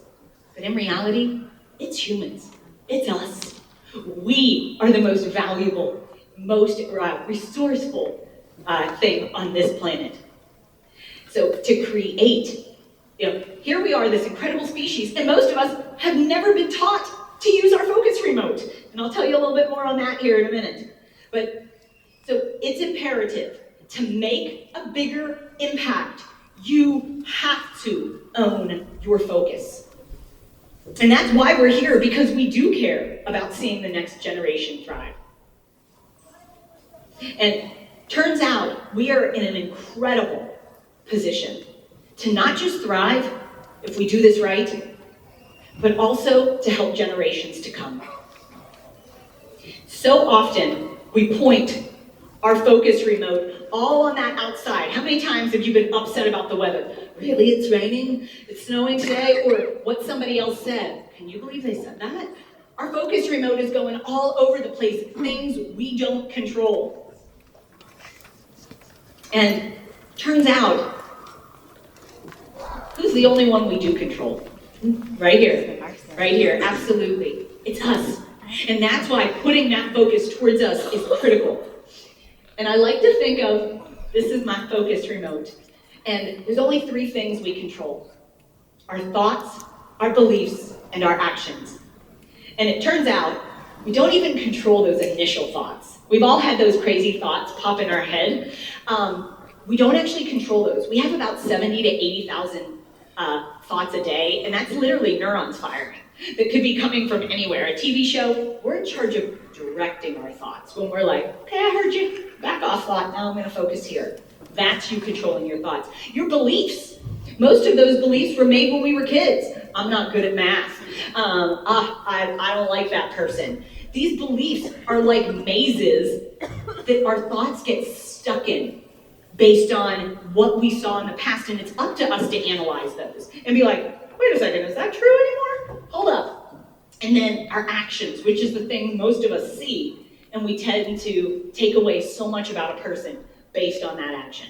but in reality, it's humans, it's us. We are the most valuable, most resourceful thing on this planet. So to create, here we are, this incredible species, and most of us have never been taught to use our focus remote. And I'll tell you a little bit more on that here in a minute. But so it's imperative to make a bigger impact. You have to own your focus. And that's why we're here, because we do care about seeing the next generation thrive. And turns out we are in an incredible position to not just thrive if we do this right, but also to help generations to come. So often we point our focus remote all on that outside. How many times have you been upset about the weather? Really, it's raining? It's snowing today? Or what somebody else said? Can you believe they said that? Our focus remote is going all over the place, things we don't control. And turns out, who's the only one we do control? Right here, absolutely. It's us. And that's why putting that focus towards us is critical. And I like to think of, this is my focus remote, and there's only 3 things we control. our thoughts, our beliefs, and our actions. And it turns out we don't even control those initial thoughts. We've all had those crazy thoughts pop in our head. We don't actually control those. We have about 70 to 80,000 thoughts a day, and that's literally neurons firing that could be coming from anywhere. A TV show, we're in charge of directing our thoughts. When we're like, okay, I heard you, back off thought, now I'm gonna focus here. That's you controlling your thoughts. Your beliefs, most of those beliefs were made when we were kids. I'm not good at math. I don't like that person. These beliefs are like mazes that our thoughts get stuck in based on what we saw in the past, and it's up to us to analyze those and be like, wait a second, is that true anymore? Hold up. And then our actions, which is the thing most of us see, and we tend to take away so much about a person based on that action.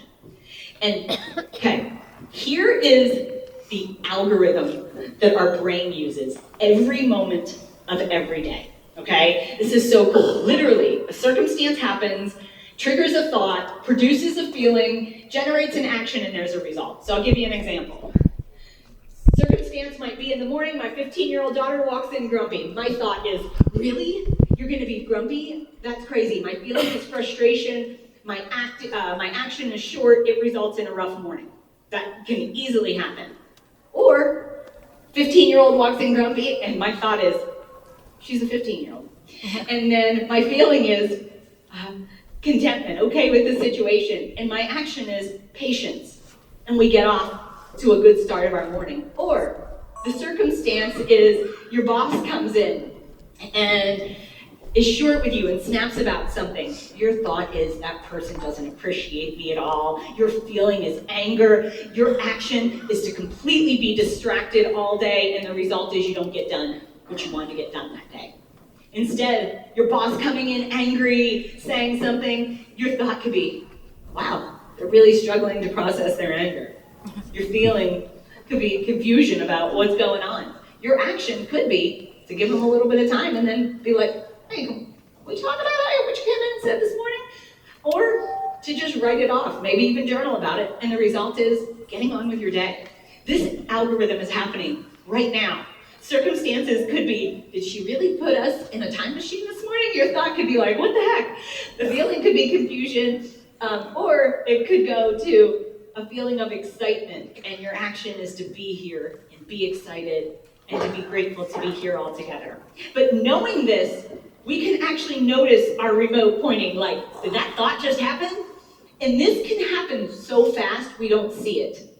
And, okay, here is the algorithm that our brain uses every moment of every day, okay? This is so cool. Literally, a circumstance happens, triggers a thought, produces a feeling, generates an action, and there's a result. So I'll give you an example. Circumstance might be in the morning, my 15-year-old daughter walks in grumpy. My thought is, really? You're gonna be grumpy? That's crazy. My feeling is frustration. My action is short. It results in a rough morning. That can easily happen. Or 15-year-old walks in grumpy, and my thought is, she's a 15-year-old. And then my feeling is contentment, okay with the situation. And my action is patience. And we get off to a good start of our morning. Or the circumstance is your boss comes in and is short with you and snaps about something. Your thought is, that person doesn't appreciate me at all. Your feeling is anger. Your action is to completely be distracted all day, and the result is you don't get done what you wanted to get done that day. Instead, your boss coming in angry, saying something, your thought could be, wow, they're really struggling to process their anger. Your feeling could be confusion about what's going on. Your action could be to give them a little bit of time and then be like, hey, can we talk about what you came in and said this morning? Or to just write it off, maybe even journal about it, and the result is getting on with your day. This algorithm is happening right now. Circumstances could be, did she really put us in a time machine this morning? Your thought could be like, what the heck? The feeling could be confusion, or it could go to a feeling of excitement, and your action is to be here and be excited and to be grateful to be here all together. But knowing this, we can actually notice our remote pointing, like, did that thought just happen? And this can happen so fast we don't see it.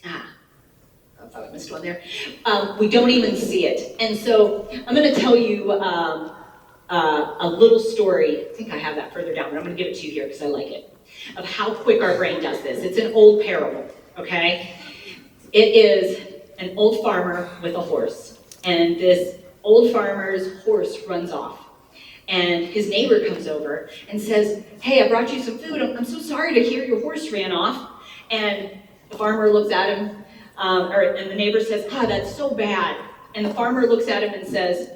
I thought I missed one there. We don't even see it. And so I'm going to tell you a little story. I think I have that further down, but I'm going to give it to you here because I like it, of how quick our brain does this. It's an old parable, okay? It is an old farmer with a horse, and this old farmer's horse runs off, and his neighbor comes over and says, hey, I brought you some food. I'm so sorry to hear your horse ran off. And the farmer looks at him, and the neighbor says, that's so bad. And the farmer looks at him and says,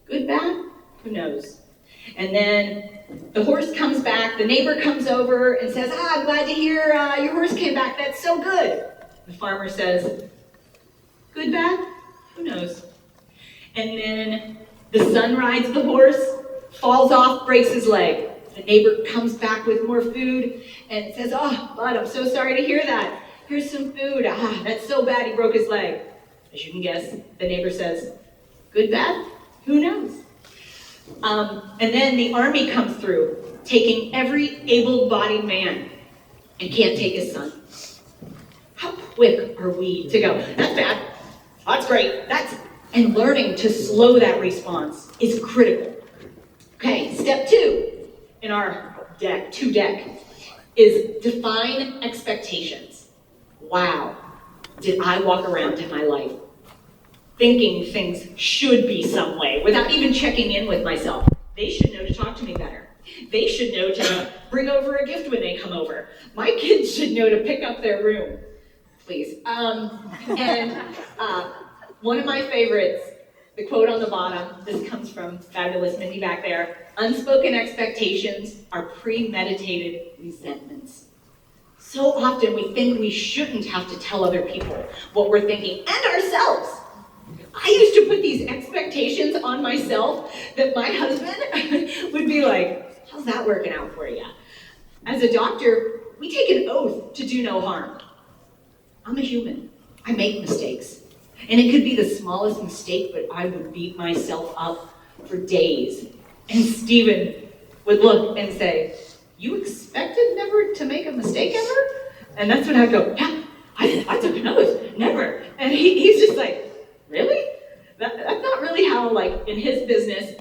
good, bad? Who knows? And then the horse comes back, the neighbor comes over and says, I'm glad to hear your horse came back, that's so good. The farmer says, good, bad? Who knows? And then the son rides the horse, falls off, breaks his leg. The neighbor comes back with more food and says, oh, bud, I'm so sorry to hear that. Here's some food. That's so bad he broke his leg. As you can guess, the neighbor says, good, bad? Who knows? And then the army comes through, taking every able-bodied man, and can't take his son. How quick are we to go, that's bad, that's great, and learning to slow that response is critical. Okay, step 2 in our deck is define expectations. Wow, did I walk around in my life thinking things should be some way without even checking in with myself? They should know to talk to me better. They should know to bring over a gift when they come over. My kids should know to pick up their room, please. One of my favorites, the quote on the bottom, this comes from fabulous Mindy back there, unspoken expectations are premeditated resentments. So often we think we shouldn't have to tell other people what we're thinking, and ourselves. I used to put these expectations on myself that my husband would be like, how's that working out for you? As a doctor, we take an oath to do no harm. I'm a human. I make mistakes. And it could be the smallest mistake, but I would beat myself up for days. And Stephen would look and say, you expected never to make a mistake ever? And that's when I'd go, yeah, I took an oath, never. And he's just like, really? That's not really how, like, in his business,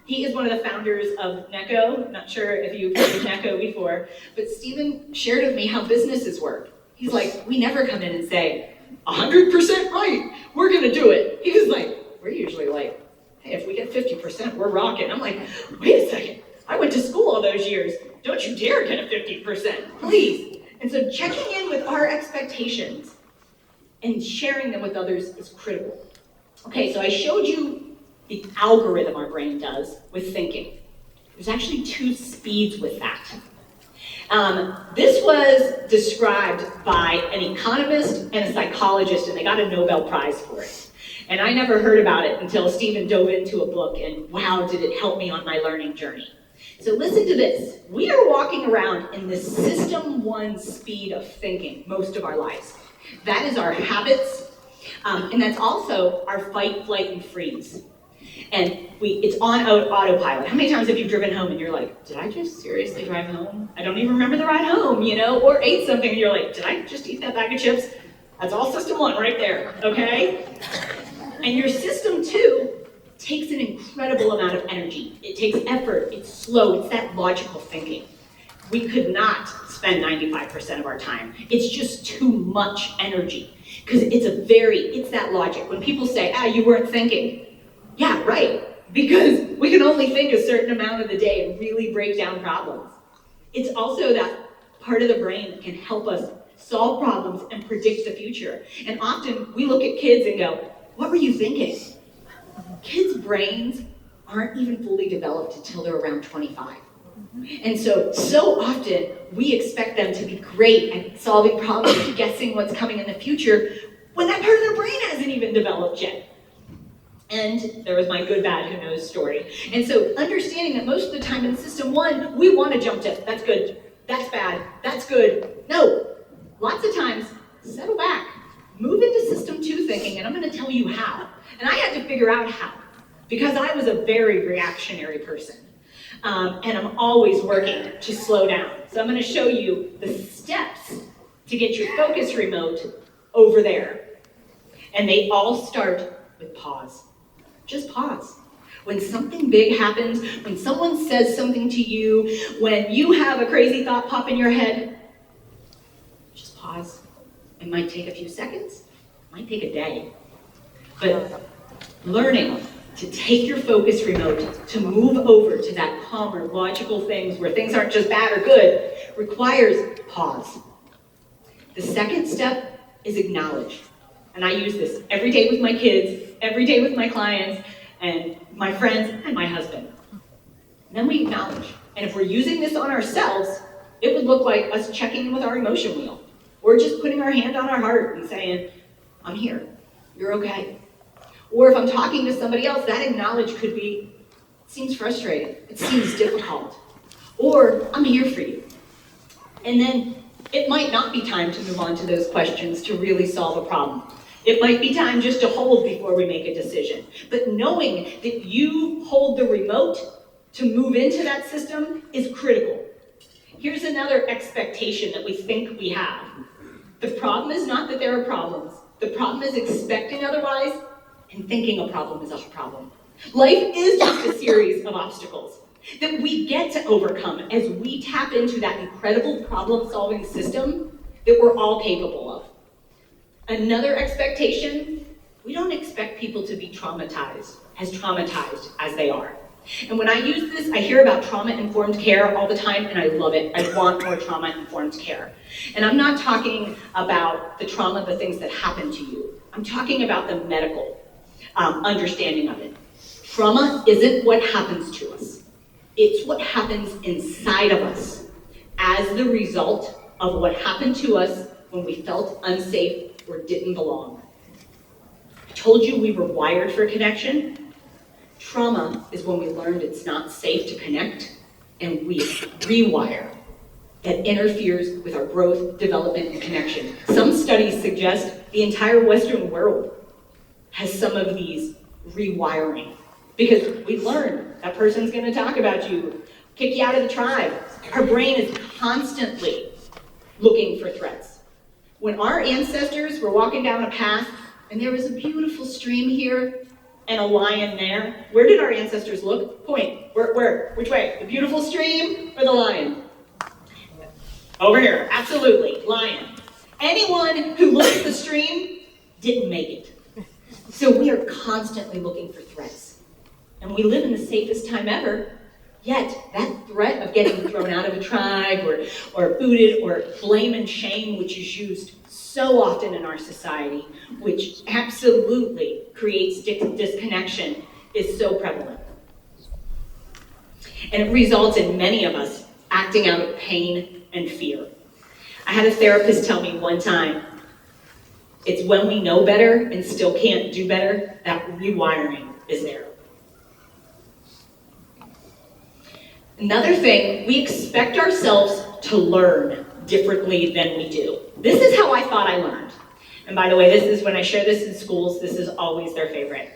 he is one of the founders of NECO. Not sure if you've heard of NECO before, but Stephen shared with me how businesses work. He's like, we never come in and say, 100% right, we're gonna do it. He was like, we're usually like, hey, if we get 50%, we're rocking. I'm like, wait a second, I went to school all those years. Don't you dare get a 50%, please. And so checking in with our expectations and sharing them with others is critical. Okay, so I showed you the algorithm our brain does with thinking. There's actually 2 speeds with that. This was described by an economist and a psychologist, and they got a Nobel Prize for it. And I never heard about it until Stephen dove into a book, and wow, did it help me on my learning journey. So listen to this. We are walking around in this system 1 speed of thinking most of our lives. That is our habits, and that's also our fight, flight, and freeze. And it's on autopilot. How many times have you driven home and you're like, did I just seriously drive home? I don't even remember the ride home, or ate something and you're like, did I just eat that bag of chips? That's all system 1 right there, okay? And your system 2 takes an incredible amount of energy. It takes effort, it's slow, it's that logical thinking. We could not spend 95% of our time. It's just too much energy. Because it's that logic. When people say, you weren't thinking. Yeah, right. Because we can only think a certain amount of the day and really break down problems. It's also that part of the brain that can help us solve problems and predict the future. And often we look at kids and go, what were you thinking? Kids' brains aren't even fully developed until they're around 25. And so often we expect them to be great at solving problems and guessing what's coming in the future when that part of their brain hasn't even developed yet. And there was my good, bad, who knows story. And so understanding that most of the time in system 1, we want to jump to, that's good, that's bad, that's good. No, lots of times, settle back, move into system 2 thinking, and I'm going to tell you how. And I had to figure out how, because I was a very reactionary person. And I'm always working to slow down. So I'm going to show you the steps to get your focus remote over there. And they all start with pause. Just pause. When something big happens, when someone says something to you, when you have a crazy thought pop in your head, just pause. It might take a few seconds, it might take a day. But learning to take your focus remote, to move over to that calmer, logical things where things aren't just bad or good, requires pause. The second step is acknowledge. And I use this every day with my kids, every day with my clients, and my friends, and my husband. And then we acknowledge. And if we're using this on ourselves, it would look like us checking in with our emotion wheel. Or just putting our hand on our heart and saying, I'm here, you're okay. Or if I'm talking to somebody else, that acknowledge could be, it seems frustrating, it seems difficult. Or, I'm here for you. And then it might not be time to move on to those questions to really solve a problem. It might be time just to hold before we make a decision. But knowing that you hold the remote to move into that system is critical. Here's another expectation that we think we have. The problem is not that there are problems. The problem is expecting otherwise and thinking a problem is a problem. Life is just a series of obstacles that we get to overcome as we tap into that incredible problem-solving system that we're all capable of. Another expectation, we don't expect people to be traumatized as they are. And when I use this, I hear about trauma-informed care all the time, and I love it. I want more trauma-informed care. And I'm not talking about the trauma, the things that happen to you. I'm talking about the medical understanding of it. Trauma isn't what happens to us. It's what happens inside of us as the result of what happened to us when we felt unsafe or didn't belong. I told you we were wired for connection. Trauma is when we learned it's not safe to connect, and we rewire. That interferes with our growth, development, and connection. Some studies suggest the entire Western world has some of these rewiring. Because we learned that person's gonna talk about you, kick you out of the tribe. Our brain is constantly looking for threats. When our ancestors were walking down a path and there was a beautiful stream here and a lion there, where did our ancestors look? Point. Where? Which way? The beautiful stream or the lion? Over here, absolutely, lion. Anyone who looked at the stream didn't make it. So we are constantly looking for threats. And we live in the safest time ever, yet that threat of getting thrown out of a tribe or booted or blame and shame, which is used so often in our society, which absolutely creates disconnection, is so prevalent. And it results in many of us acting out of pain and fear. I had a therapist tell me one time, it's when we know better and still can't do better, that rewiring is there. Another thing, we expect ourselves to learn differently than we do. This is how I thought I learned. And by the way, this is when I share this in schools, this is always their favorite.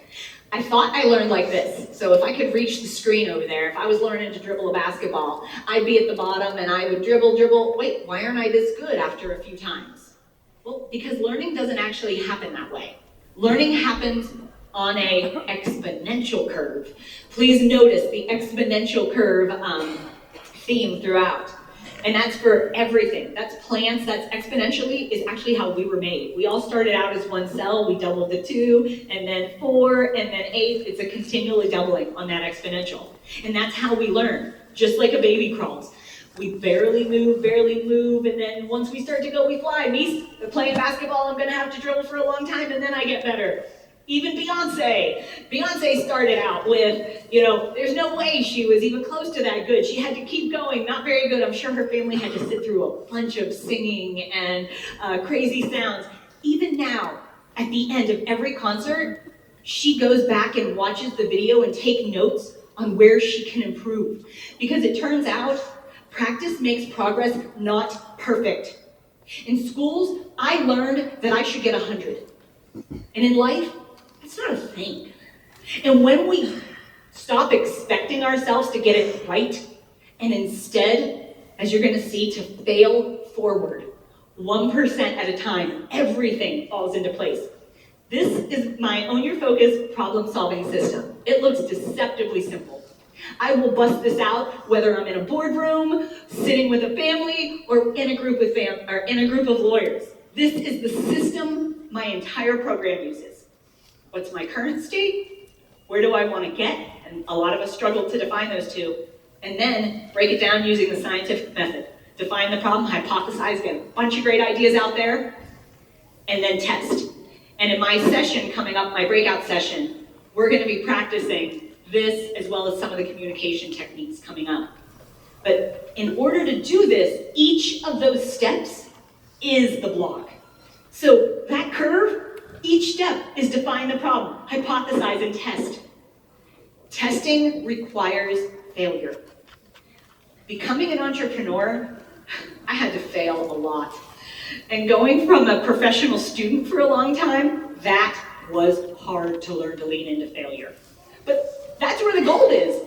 I thought I learned like this. So if I could reach the screen over there, if I was learning to dribble a basketball, I'd be at the bottom and I would dribble. Wait, why aren't I this good after a few times? Well, because learning doesn't actually happen that way. Learning happens on a exponential curve. Please notice the exponential curve theme throughout. And that's for everything. That's plants, that's exponentially is actually how we were made. We all started out as one cell, we doubled to 2, and then 4, and then 8. It's a continually doubling on that exponential. And that's how we learn, just like a baby crawls. We barely move, and then once we start to go, we fly. Me, playing basketball, I'm gonna have to dribble for a long time, and then I get better. Even Beyonce started out with, there's no way she was even close to that good. She had to keep going, not very good. I'm sure her family had to sit through a bunch of singing and crazy sounds. Even now, at the end of every concert, she goes back and watches the video and takes notes on where she can improve. Because it turns out, practice makes progress not perfect. In schools, I learned that I should get 100. And in life, it's not a thing. And when we stop expecting ourselves to get it right, and instead, as you're gonna see, to fail forward, 1% at a time, everything falls into place. This is my Own Your Focus problem-solving system. It looks deceptively simple. I will bust this out whether I'm in a boardroom, sitting with a family, or in a group of lawyers. This is the system my entire program uses. What's my current state? Where do I want to get? And a lot of us struggle to define those two. And then break it down using the scientific method. Define the problem, hypothesize, get a bunch of great ideas out there, and then test. And in my session coming up, my breakout session, we're going to be practicing this as well as some of the communication techniques coming up. But in order to do this, each of those steps is the block. So that curve, each step is define the problem, hypothesize, and test. Testing requires failure. Becoming an entrepreneur, I had to fail a lot. And going from a professional student for a long time, that was hard to learn to lean into failure. But that's where the gold is.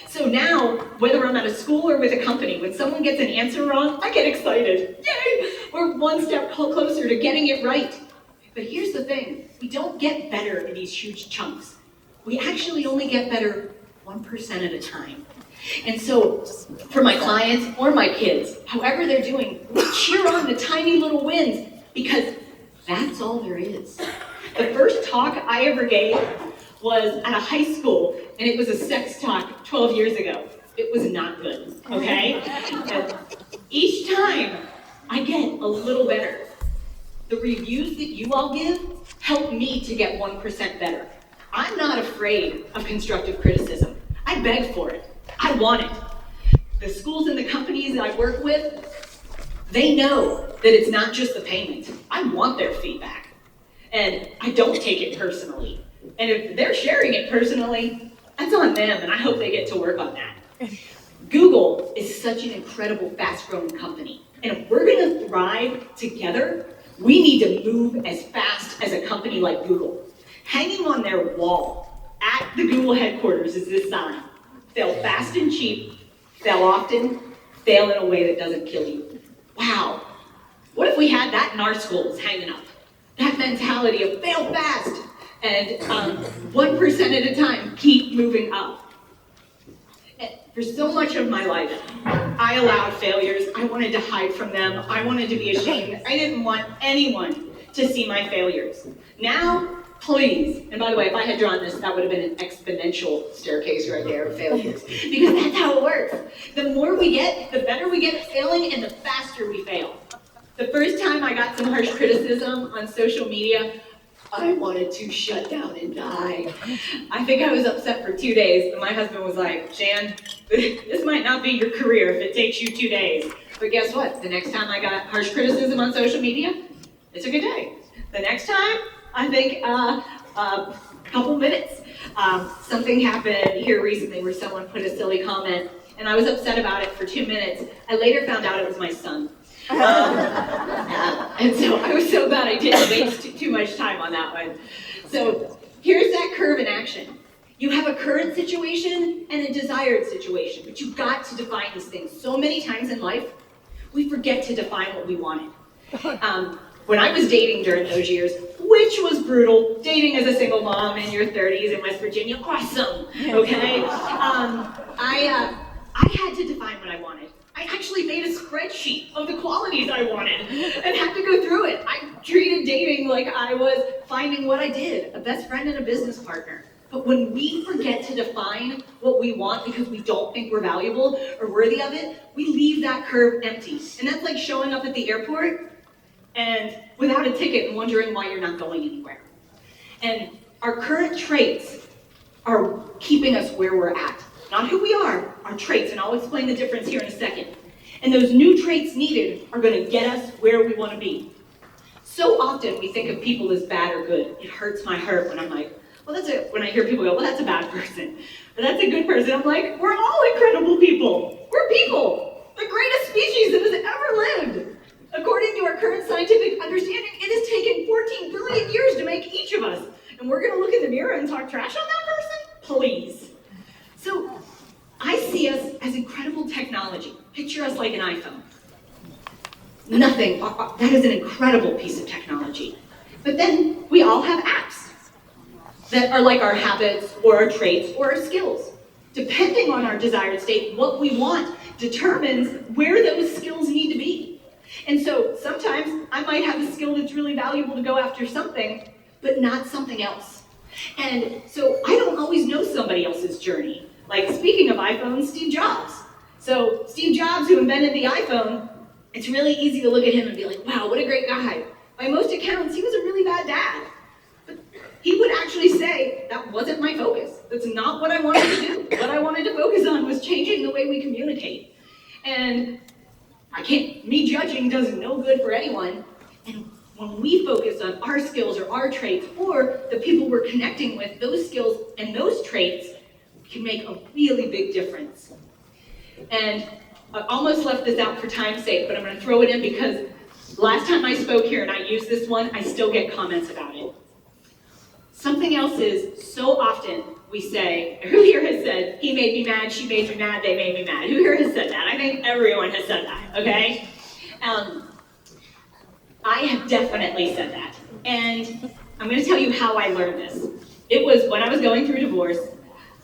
So now, whether I'm at a school or with a company, when someone gets an answer wrong, I get excited. Yay! We're one step closer to getting it right. But here's the thing, we don't get better in these huge chunks. We actually only get better 1% at a time. And so, for my clients or my kids, however they're doing, we cheer on the tiny little wins, because that's all there is. The first talk I ever gave was at a high school, and it was a sex talk 12 years ago. It was not good, okay? And each time, I get a little better. The reviews that you all give help me to get 1% better. I'm not afraid of constructive criticism. I beg for it. I want it. The schools and the companies that I work with, They know that it's not just the payment. I want their feedback. And I don't take it personally. And if they're sharing it personally, that's on them, and I hope they get to work on that. Google is such an incredible, fast-growing company. And if we're gonna thrive together, we need to move as fast as a company like Google. Hanging on their wall at the Google headquarters is this sign: fail fast and cheap, fail often, fail in a way that doesn't kill you. Wow, what if we had that in our schools hanging up? That mentality of fail fast and 1% at a time, keep moving up. And for so much of my life, I allowed failures. I wanted to hide from them. I wanted to be ashamed. I didn't want anyone to see my failures. Now, please, and by the way, if I had drawn this, that would have been an exponential staircase right there of failures, because that's how it works. The more we get, the better we get at failing, and the faster we fail. The first time I got some harsh criticism on social media, I wanted to shut down and die. I think I was upset for 2 days, and my husband was like, Jan, this might not be your career if it takes you 2 days. But guess what? The next time I got harsh criticism on social media, it's a good day. The next time, I think a couple minutes. Something happened here recently where someone put a silly comment, and I was upset about it for 2 minutes. I later found out it was my son. And so I was so glad I didn't waste too much time on that one. So here's that curve in action. You have a current situation and a desired situation, but you've got to define these things. So many times in life, we forget to define what we wanted. When I was dating during those years, which was brutal, dating as a single mom in your 30s in West Virginia, awesome, okay? I had to define what I wanted. I actually made a spreadsheet of the qualities I wanted and had to go through it. I treated dating like I was finding what I did, a best friend and a business partner. But when we forget to define what we want because we don't think we're valuable or worthy of it, we leave that curve empty. And that's like showing up at the airport and without a ticket and wondering why you're not going anywhere. And our current traits are keeping us where we're at. Not who we are, our traits, and I'll explain the difference here in a second. And those new traits needed are going to get us where we want to be. So often we think of people as bad or good. It hurts my heart when I'm like, well, when I hear people go, well, that's a bad person, but that's a good person. I'm like, we're all incredible people. We're people, the greatest species that has ever lived. According to our current scientific understanding, it has taken 14 billion years to make each of us. And we're going to look in the mirror and talk trash on that person? Please. So I see us as incredible technology. Picture us like an iPhone. Nothing, that is an incredible piece of technology. But then we all have apps that are like our habits or our traits or our skills. Depending on our desired state, what we want determines where those skills need to be. And so sometimes I might have a skill that's really valuable to go after something, but not something else. And so I don't always know somebody else's journey. Like, speaking of iPhones, Steve Jobs. So Steve Jobs, who invented the iPhone, it's really easy to look at him and be like, wow, what a great guy. By most accounts, he was a really bad dad. But he would actually say, that wasn't my focus. That's not what I wanted to do. What I wanted to focus on was changing the way we communicate. And me judging does no good for anyone. And when we focus on our skills or our traits or the people we're connecting with, those skills and those traits can make a really big difference. And I almost left this out for time's sake, but I'm going to throw it in because last time I spoke here and I used this one, I still get comments about it. Something else is, so often we say, who here has said, he made me mad, she made me mad, they made me mad? Who here has said that? I think everyone has said that, okay? I have definitely said that. And I'm going to tell you how I learned this. It was when I was going through divorce.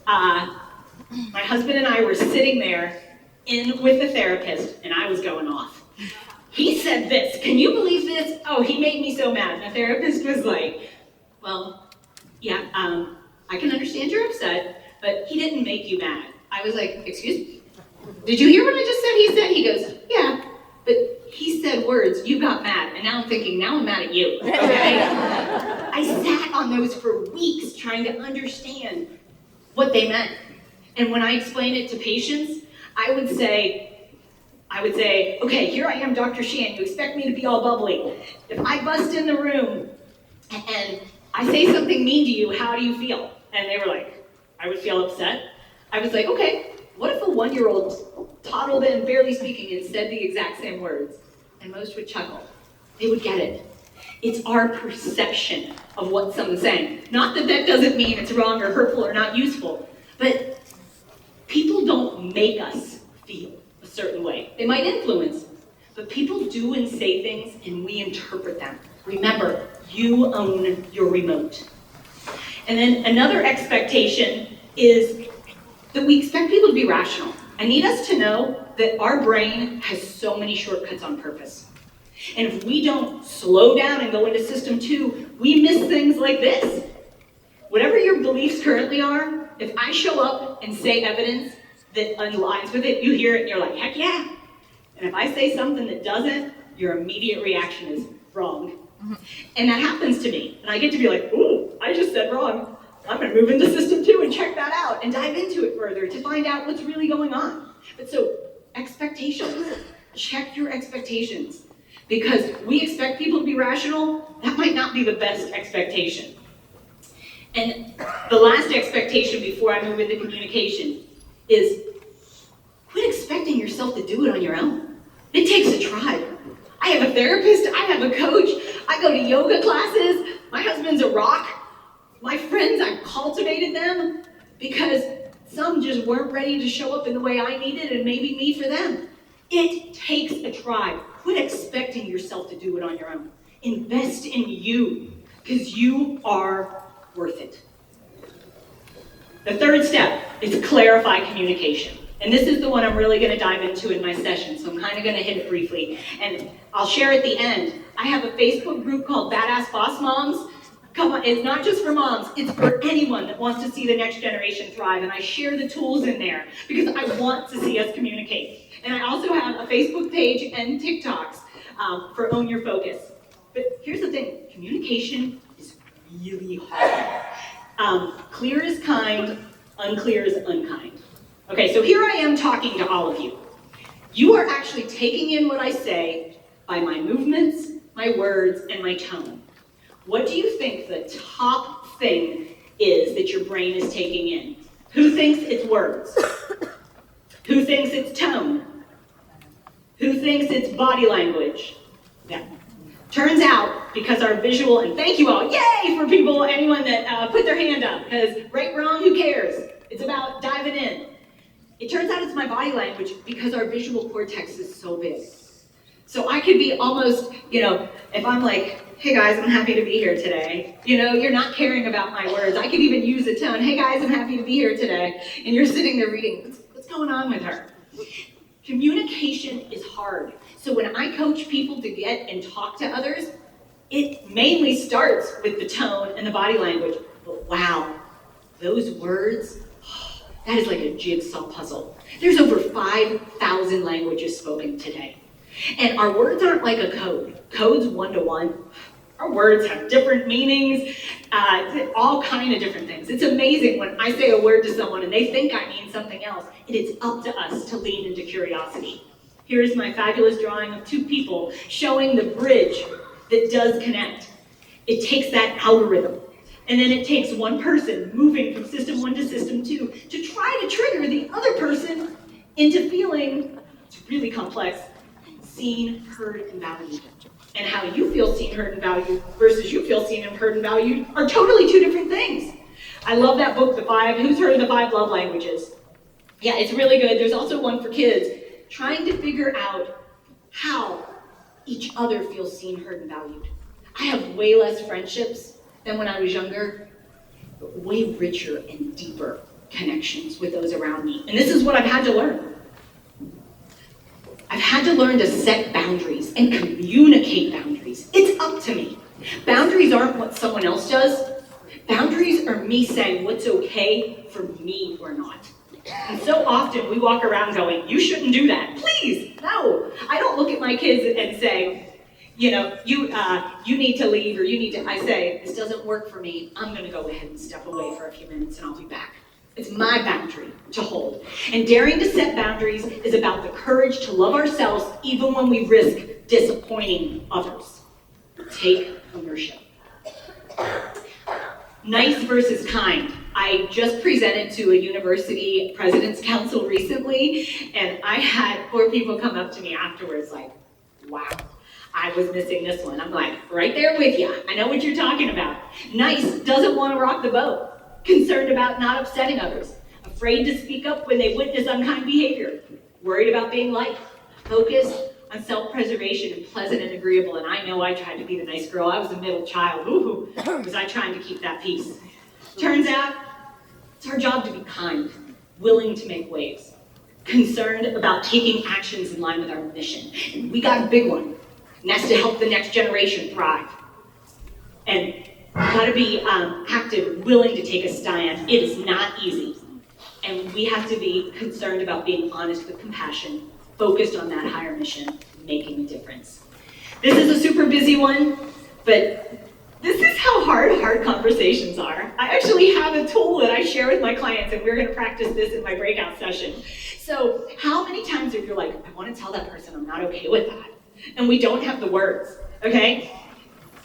My husband and I were sitting there with the therapist, and I was going off. He said this, can you believe this? Oh, he made me so mad. And the therapist was like, well, yeah, I can understand you're upset, but he didn't make you mad. I was like, excuse me? Did you hear what I just said? He goes, yeah, but he said words, you got mad. And now I'm thinking, now I'm mad at you, okay? I sat on those for weeks trying to understand what they meant. And when I explained it to patients, I would say, I would say, okay, here I am, Dr. Shan, you expect me to be all bubbly. If I bust in the room and I say something mean to you, how do you feel? And they were like, I would feel upset. I was like, okay, what if a 1-year-old toddled in, barely speaking, and said the exact same words? And most would chuckle. They would get it. It's our perception of what someone's saying. Not that that doesn't mean it's wrong or hurtful or not useful, but people don't make us feel a certain way. They might influence, but people do and say things and we interpret them. Remember, you own your remote. And then another expectation is that we expect people to be rational. I need us to know that our brain has so many shortcuts on purpose. And if we don't slow down and go into system 2, we miss things like this. Whatever your beliefs currently are, if I show up and say evidence that aligns with it, you hear it and you're like, heck yeah. And if I say something that doesn't, your immediate reaction is wrong. And that happens to me. And I get to be like, ooh, I just said wrong. I'm gonna move into system 2 and check that out and dive into it further to find out what's really going on. But so, expectations. Check your expectations. Because we expect people to be rational, that might not be the best expectation. And the last expectation before I move into communication is quit expecting yourself to do it on your own. It takes a tribe. I have a therapist, I have a coach, I go to yoga classes, my husband's a rock. My friends, I've cultivated them because some just weren't ready to show up in the way I needed and maybe me for them. It takes a tribe. Quit expecting yourself to do it on your own. Invest in you because you are worth it. The third step is clarify communication. And this is the one I'm really going to dive into in my session, so I'm kind of going to hit it briefly. And I'll share at the end. I have a Facebook group called Badass Boss Moms. Come on, it's not just for moms, it's for anyone that wants to see the next generation thrive. And I share the tools in there because I want to see us communicate. And I also have a Facebook page and TikToks for Own Your Focus. But here's the thing, communication is really hard. Clear is kind, unclear is unkind. Okay, so here I am talking to all of you. You are actually taking in what I say by my movements, my words, and my tone. What do you think the top thing is that your brain is taking in? Who thinks it's words? Who thinks it's tone? Who thinks it's body language? Yeah. Turns out, because our visual, and thank you all, yay for people, anyone that put their hand up, because right, wrong, who cares? It's about diving in. It turns out it's my body language because our visual cortex is so big. So I could be almost, if I'm like, hey guys, I'm happy to be here today. You're not caring about my words. I could even use a tone, hey guys, I'm happy to be here today. And you're sitting there reading, what's going on with her? Communication is hard. So when I coach people to get and talk to others, it mainly starts with the tone and the body language. But wow, those words, that is like a jigsaw puzzle. There's over 5,000 languages spoken today. And our words aren't like a code. Code's 1-to-1. Our words have different meanings, all kind of different things. It's amazing when I say a word to someone and they think I mean something else, and it's up to us to lean into curiosity. Here's my fabulous drawing of 2 people showing the bridge that does connect. It takes that algorithm, and then it takes one person moving from system 1 to system 2 to try to trigger the other person into feeling, it's really complex, seen, heard, and valued. And how you feel seen, heard, and valued versus you feel seen and heard and valued are totally 2 different things. I love that book, who's heard of the 5 love languages? Yeah, it's really good. There's also one for kids, trying to figure out how each other feels seen, heard, and valued. I have way less friendships than when I was younger, but way richer and deeper connections with those around me. And this is what I've had to learn. I've had to learn to set boundaries and communicate boundaries. It's up to me. Boundaries aren't what someone else does. Boundaries are me saying what's okay for me or not. And so often we walk around going, you shouldn't do that. Please, no. I don't look at my kids and say, you need to leave or I say, this doesn't work for me. I'm gonna go ahead and step away for a few minutes and I'll be back. It's my boundary to hold. And daring to set boundaries is about the courage to love ourselves even when we risk disappointing others. Take ownership. Nice versus kind. I just presented to a university president's council recently, and I had 4 people come up to me afterwards like, wow, I was missing this one. I'm like, right there with you. I know what you're talking about. Nice doesn't want to rock the boat. Concerned about not upsetting others. Afraid to speak up when they witness unkind behavior. Worried about being liked. Focused on self-preservation and pleasant and agreeable. And I know I tried to be the nice girl. I was a middle child. Ooh, was I trying to keep that peace. Turns out, it's our job to be kind. Willing to make waves. Concerned about taking actions in line with our mission. And we got a big one. And that's to help the next generation thrive. And gotta be active, willing to take a stand. It is not easy. And we have to be concerned about being honest with compassion, focused on that higher mission, making a difference. This is a super busy one, but this is how hard conversations are. I actually have a tool that I share with my clients, and we're gonna practice this in my breakout session. So how many times if you're like, I wanna tell that person I'm not okay with that, and we don't have the words, okay?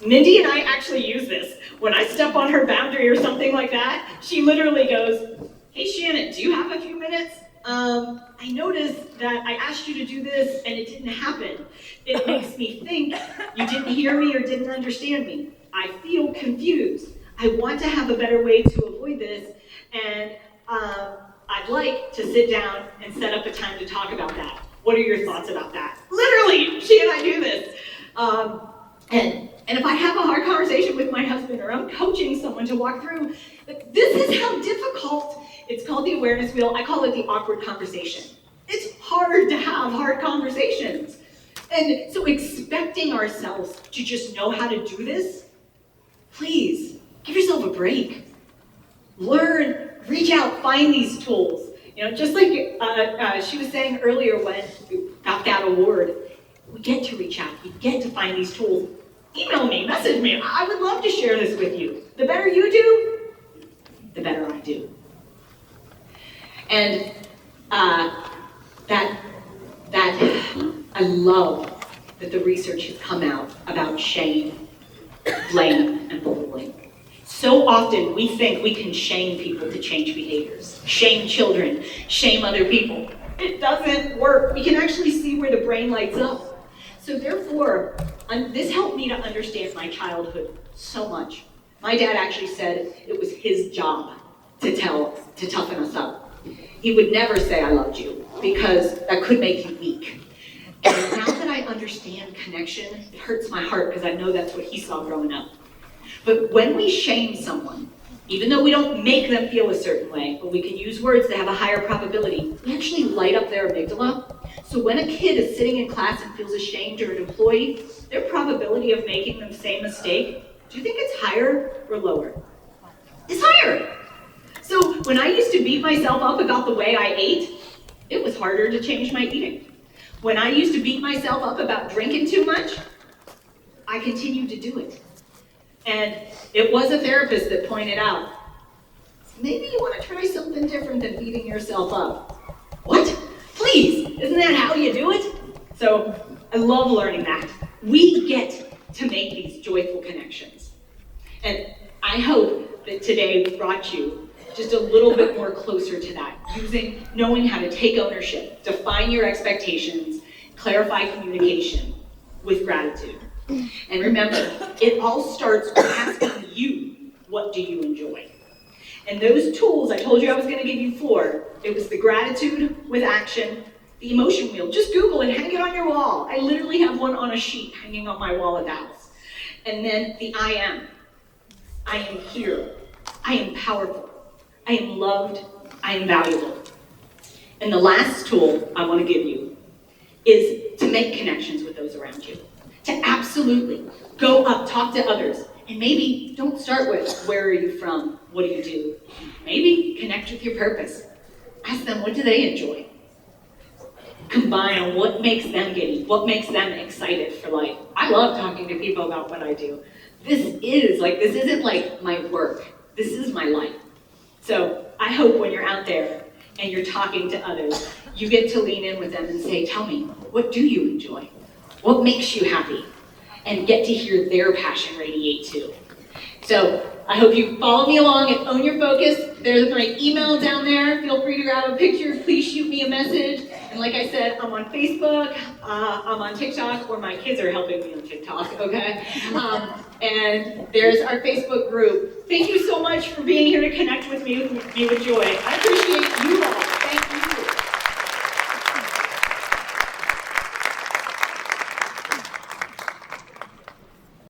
Mindy and I actually use this. When I step on her boundary or something like that, she literally goes, hey Shannon, do you have a few minutes? I noticed that I asked you to do this and it didn't happen. It makes me think you didn't hear me or didn't understand me. I feel confused. I want to have a better way to avoid this, and I'd like to sit down and set up a time to talk about that. What are your thoughts about that? Literally, she and I do this. And if I have a hard conversation with my husband or I'm coaching someone to walk through, this is how difficult, it's called the awareness wheel, I call it the awkward conversation. It's hard to have hard conversations. And so expecting ourselves to just know how to do this, please, give yourself a break. Learn, reach out, find these tools. You know, just like she was saying earlier when we got that award, we get to reach out, we get to find these tools. Email me, message me. I would love to share this with you. The better you do, the better I do. And I love that the research has come out about shame, blame, and bullying. So often we think we can shame people to change behaviors. Shame children, shame other people. It doesn't work. We can actually see where the brain lights up. So therefore, this helped me to understand my childhood so much. My dad actually said it was his job to toughen us up. He would never say I loved you because that could make you weak. And now that I understand connection, it hurts my heart because I know that's what he saw growing up. But when we shame someone, even though we don't make them feel a certain way, but we can use words that have a higher probability, we actually light up their amygdala. So when a kid is sitting in class and feels ashamed or an employee, their probability of making the same mistake, do you think it's higher or lower? It's higher. So when I used to beat myself up about the way I ate, it was harder to change my eating. When I used to beat myself up about drinking too much, I continued to do it. And it was a therapist that pointed out, maybe you want to try something different than beating yourself up. What? Please, isn't that how you do it? So I love learning that. We get to make these joyful connections. And I hope that today brought you just a little bit more closer to that, knowing how to take ownership, define your expectations, clarify communication with gratitude. And remember, it all starts with asking you, what do you enjoy? And those tools, I told you I was going to give you 4. It was the gratitude with action, the emotion wheel. Just Google it, hang it on your wall. I literally have one on a sheet hanging on my wall at the house. And then the I am. I am here. I am powerful. I am loved. I am valuable. And the last tool I want to give you is to make connections with those around you. To absolutely go up, talk to others. And maybe don't start with, where are you from? What do you do? Maybe connect with your purpose. Ask them, what do they enjoy? Combine on what makes them giddy, what makes them excited for life. I love talking to people about what I do. This isn't like my work. This is my life. So I hope when you're out there and you're talking to others, you get to lean in with them and say, tell me, what do you enjoy? What makes you happy? And get to hear their passion radiate too. So I hope you follow me along and own your focus. There's my email down there. Feel free to grab a picture. Please shoot me a message. And like I said, I'm on Facebook, I'm on TikTok, or my kids are helping me on TikTok, okay? And there's our Facebook group. Thank you so much for being here to connect with me with Joy. I appreciate you all.